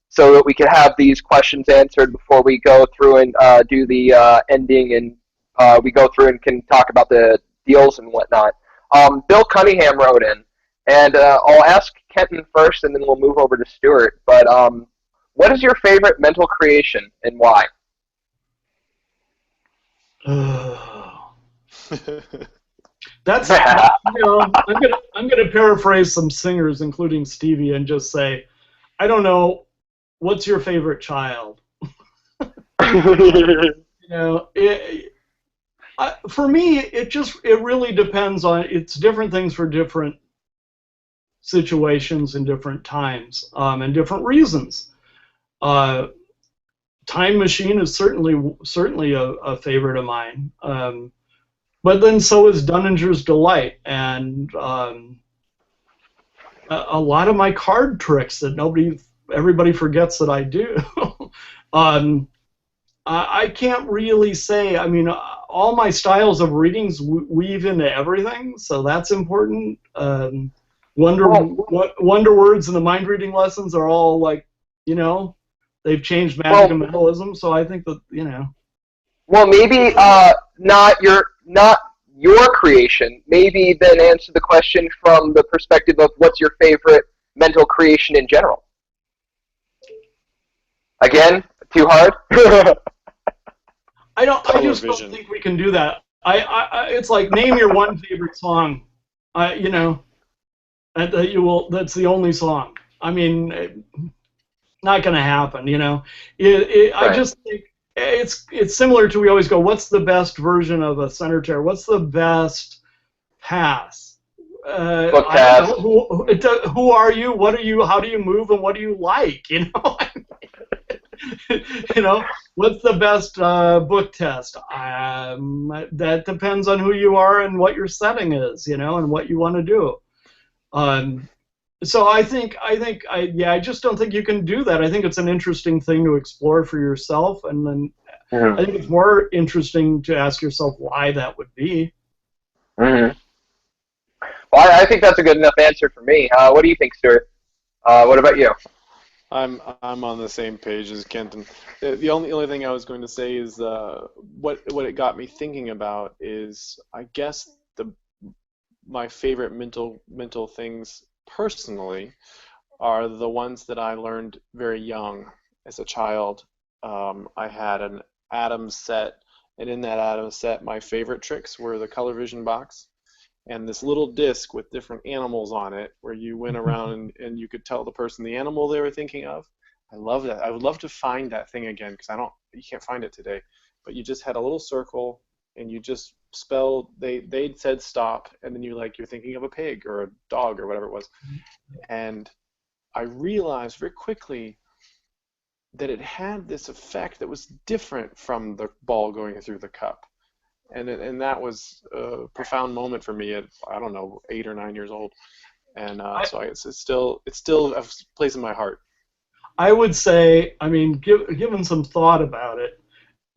so that we could have these questions answered before we go through and do the ending, and we go through and can talk about the deals and whatnot. Bill Cunningham wrote in, and I'll ask Kenton first, and then we'll move over to Stuart. But what is your favorite mental creation, and why? That's I'm gonna paraphrase some singers, including Stevie, and just say, I don't know, what's your favorite child? For me, it really depends on, it's different things for different situations and different times, and different reasons. Time Machine is certainly a favorite of mine. But then so is Dunninger's Delight, and a lot of my card tricks that everybody forgets that I do. I can't really say. I mean, all my styles of readings weave into everything, so that's important. Wonder Words and the mind reading lessons are all like, they've changed magic and mentalism. So I think that Well, maybe not your creation. Maybe then answer the question from the perspective of what's your favorite mental creation in general. Again, too hard? I just don't think we can do that. It's like, name your one favorite song, and that that's the only song. I mean, not going to happen. You know, I just think it's similar to, we always go, what's the best version of a center tear? What's the best pass? Book I pass. don't know. Who are you? What are you? How do you move? And what do you like? You know, you know, what's the best book test? That depends on who you are and what your setting is, you know, and what you want to do. So I just don't think you can do that. I think it's an interesting thing to explore for yourself, and then Mm-hmm. I think it's more interesting to ask yourself why that would be. Mm-hmm. Well, I think that's a good enough answer for me. What do you think, Stuart? What about you? I'm on the same page as Kenton. The only thing I was going to say is what it got me thinking about is, I guess, my favorite mental things personally are the ones that I learned very young as a child. I had an Adams set, and in that Adams set, my favorite tricks were the color vision box and this little disc with different animals on it, where you went around and you could tell the person the animal they were thinking of. I love that. I would love to find that thing again, because you can't find it today. But you just had a little circle, and you just spelled, they said stop, and then you're thinking of a pig or a dog or whatever it was. And I realized very quickly that it had this effect that was different from the ball going through the cup. And that was a profound moment for me at, I don't know, 8 or 9 years old. And so it's still a place in my heart. I would say, I mean, given some thought about it,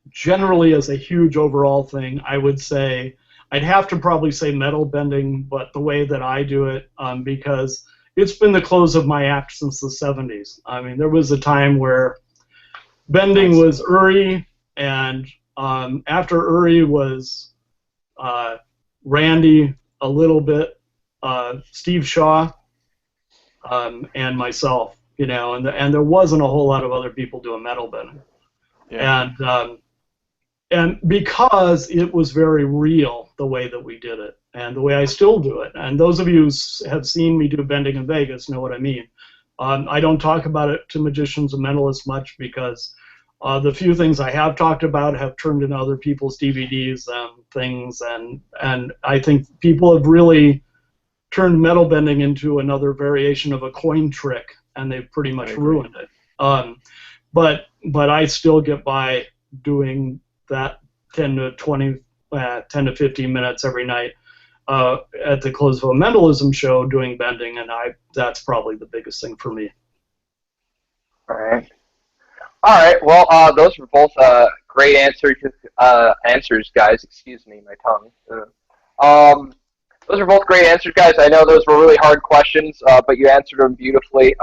generally as a huge overall thing, I would say I'd have to probably say metal bending, but the way that I do it, because it's been the close of my act since the 70s. I mean, there was a time where bending was Uri, and after Uri was Randy a little bit, Steve Shaw, and myself, you know, and there wasn't a whole lot of other people doing metal bending. Yeah. And because it was very real the way that we did it, and the way I still do it, and those of you who have seen me do bending in Vegas know what I mean. I don't talk about it to magicians and mentalists much, because the few things I have talked about have turned into other people's DVDs and things, and I think people have really turned metal bending into another variation of a coin trick, and they've pretty much ruined it. But I still get by doing that 10 to 15 minutes every night at the close of a mentalism show doing bending, and that's probably the biggest thing for me. All right. All right. Well, those were both great answers, guys. Excuse me, my tongue. Those are both great answers, guys. I know those were really hard questions, but you answered them beautifully.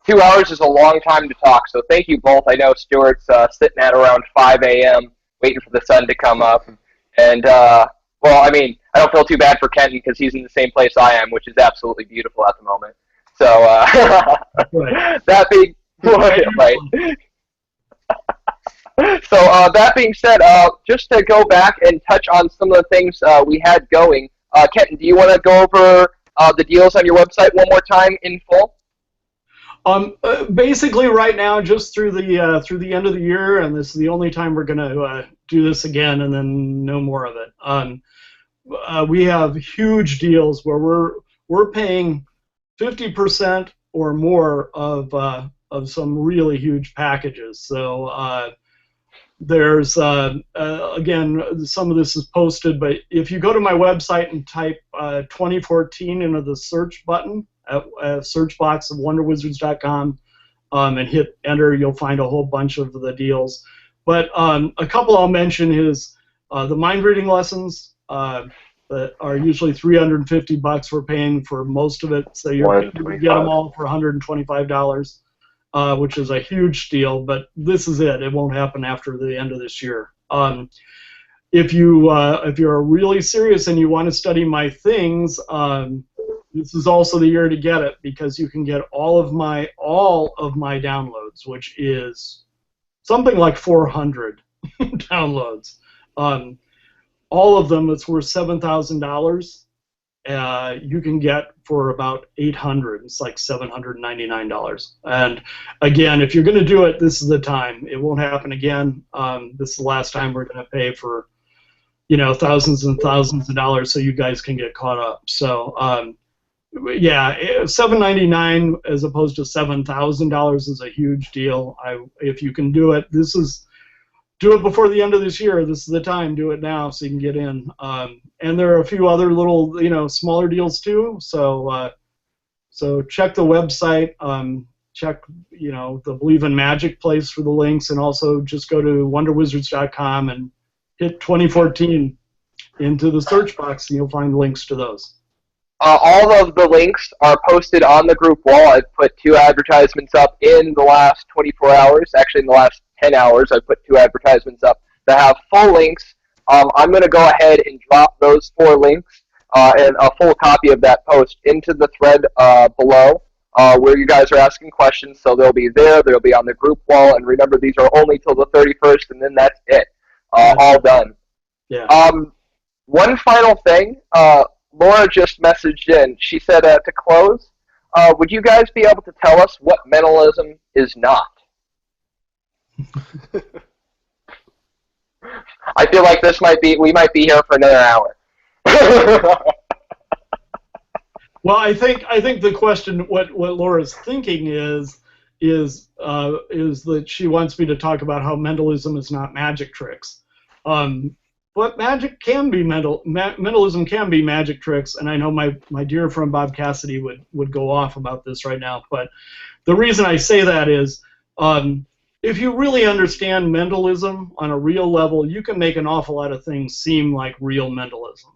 2 hours is a long time to talk, so thank you both. I know Stuart's sitting at around 5 a.m. waiting for the sun to come up. And, well, I mean, I don't feel too bad for Kenton, because he's in the same place I am, which is absolutely beautiful at the moment. So, that being... right. So that being said, just to go back and touch on some of the things we had going, Kenton, do you want to go over the deals on your website one more time in full? Basically, right now, just through the end of the year, and this is the only time we're going to do this again, and then no more of it. We have huge deals where we're paying 50% or more of some really huge packages. So there's again, some of this is posted, but if you go to my website and type 2014 into the search button, search box of wonderwizards.com, and hit enter, you'll find a whole bunch of the deals. But a couple I'll mention is the mind reading lessons that are usually $350. We're paying for most of it, so you can get them all for $125, which is a huge steal. But this is it; it won't happen after the end of this year. If you're really serious and you want to study my things, this is also the year to get it, because you can get all of my downloads, which is something like 400 downloads. All of them, it's worth $7,000, you can get for about $800. It's like $799. And again, if you're going to do it, this is the time. It won't happen again. This is the last time we're going to pay for, thousands and thousands of dollars so you guys can get caught up. So yeah, $799 as opposed to $7,000 is a huge deal. If you can do it, do it before the end of this year. This is the time. Do it now so you can get in. And there are a few other little, smaller deals too. So check the website. Check, the Believe in Magic place for the links, and also just go to wonderwizards.com and hit 2014 into the search box, and you'll find links to those. All of the links are posted on the group wall. I've put 2 advertisements up in the last 24 hours. Actually, in the last 10 hours, I've put 2 advertisements up that have full links. I'm going to go ahead and drop those 4 links and a full copy of that post into the thread below where you guys are asking questions. So they'll be there. They'll be on the group wall. And remember, these are only till the 31st, and then that's it. All done. Yeah. One final thing. Laura just messaged in. She said to close, would you guys be able to tell us what mentalism is not? I feel like we might be here for another hour. Well, I think the question, what Laura's thinking is that she wants me to talk about how mentalism is not magic tricks. But magic can be mentalism can be magic tricks, and I know my dear friend Bob Cassidy would go off about this right now. But the reason I say that is, if you really understand mentalism on a real level, you can make an awful lot of things seem like real mentalism.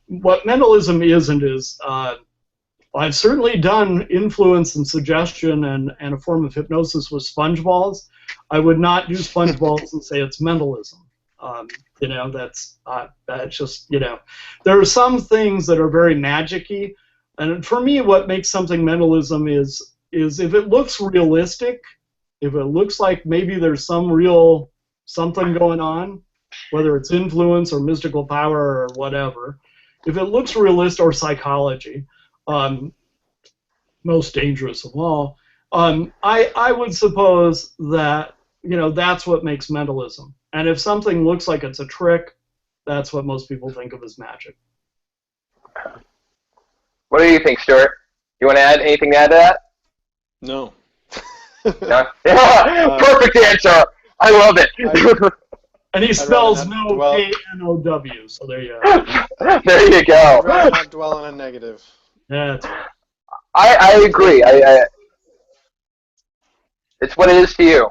What mentalism isn't is, I've certainly done influence and suggestion and a form of hypnosis with sponge balls. I would not do sponge balls and say it's mentalism. That's just, there are some things that are very magic-y, and for me what makes something mentalism is if it looks realistic, if it looks like maybe there's some real something going on, whether it's influence or mystical power or whatever, if it looks realistic, or psychology, most dangerous of all, I would suppose that, that's what makes mentalism. And if something looks like it's a trick, that's what most people think of as magic. What do you think, Stuart? You want to add anything to that? No. No? Perfect answer. I love it. And he spells no K-N-O-W, so there you go. There you go. I'd rather not dwell on a negative. Yeah, that's right. I agree. It's what it is to you.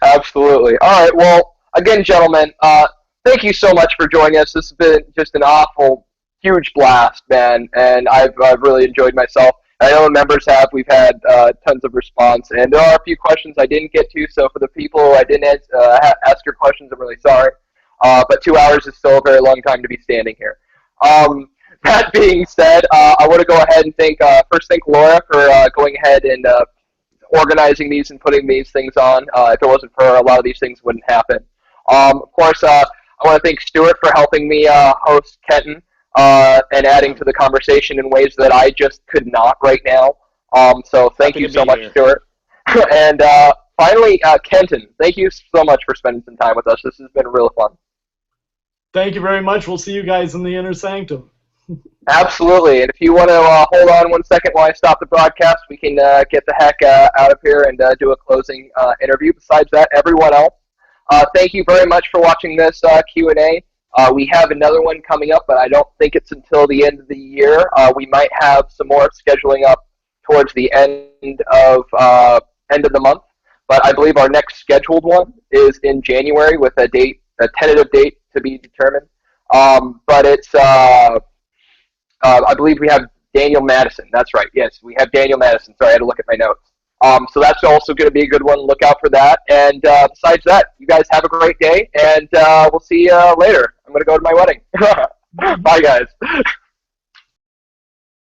Absolutely. All right. Well, again, gentlemen, thank you so much for joining us. This has been just an awful, huge blast, man, and I've really enjoyed myself. I know the members have. We've had tons of response, and there are a few questions I didn't get to, so for the people who I didn't ask your questions, I'm really sorry. But 2 hours is still a very long time to be standing here. That being said, I want to go ahead and thank Laura for going ahead and organizing these and putting these things on. If it wasn't for her, a lot of these things wouldn't happen. Of course, I want to thank Stuart for helping me host Kenton and adding to the conversation in ways that I just could not right now. So thank you so much, Stuart. And finally, Kenton, thank you so much for spending some time with us. This has been real fun. Thank you very much. We'll see you guys in the Inner Sanctum. Absolutely. And if you want to hold on 1 second while I stop the broadcast, we can get the heck out of here and do a closing interview. Besides that, everyone else, thank you very much for watching this Q&A. We have another one coming up, but I don't think it's until the end of the year. We might have some more scheduling up towards the end of the month. But I believe our next scheduled one is in January with a tentative date to be determined. But it's I believe we have Daniel Madison. That's right. Yes, we have Daniel Madison. Sorry, I had to look at my notes. So that's also going to be a good one. Look out for that. And besides that, you guys have a great day, and we'll see you later. I'm going to go to my wedding. Bye, guys.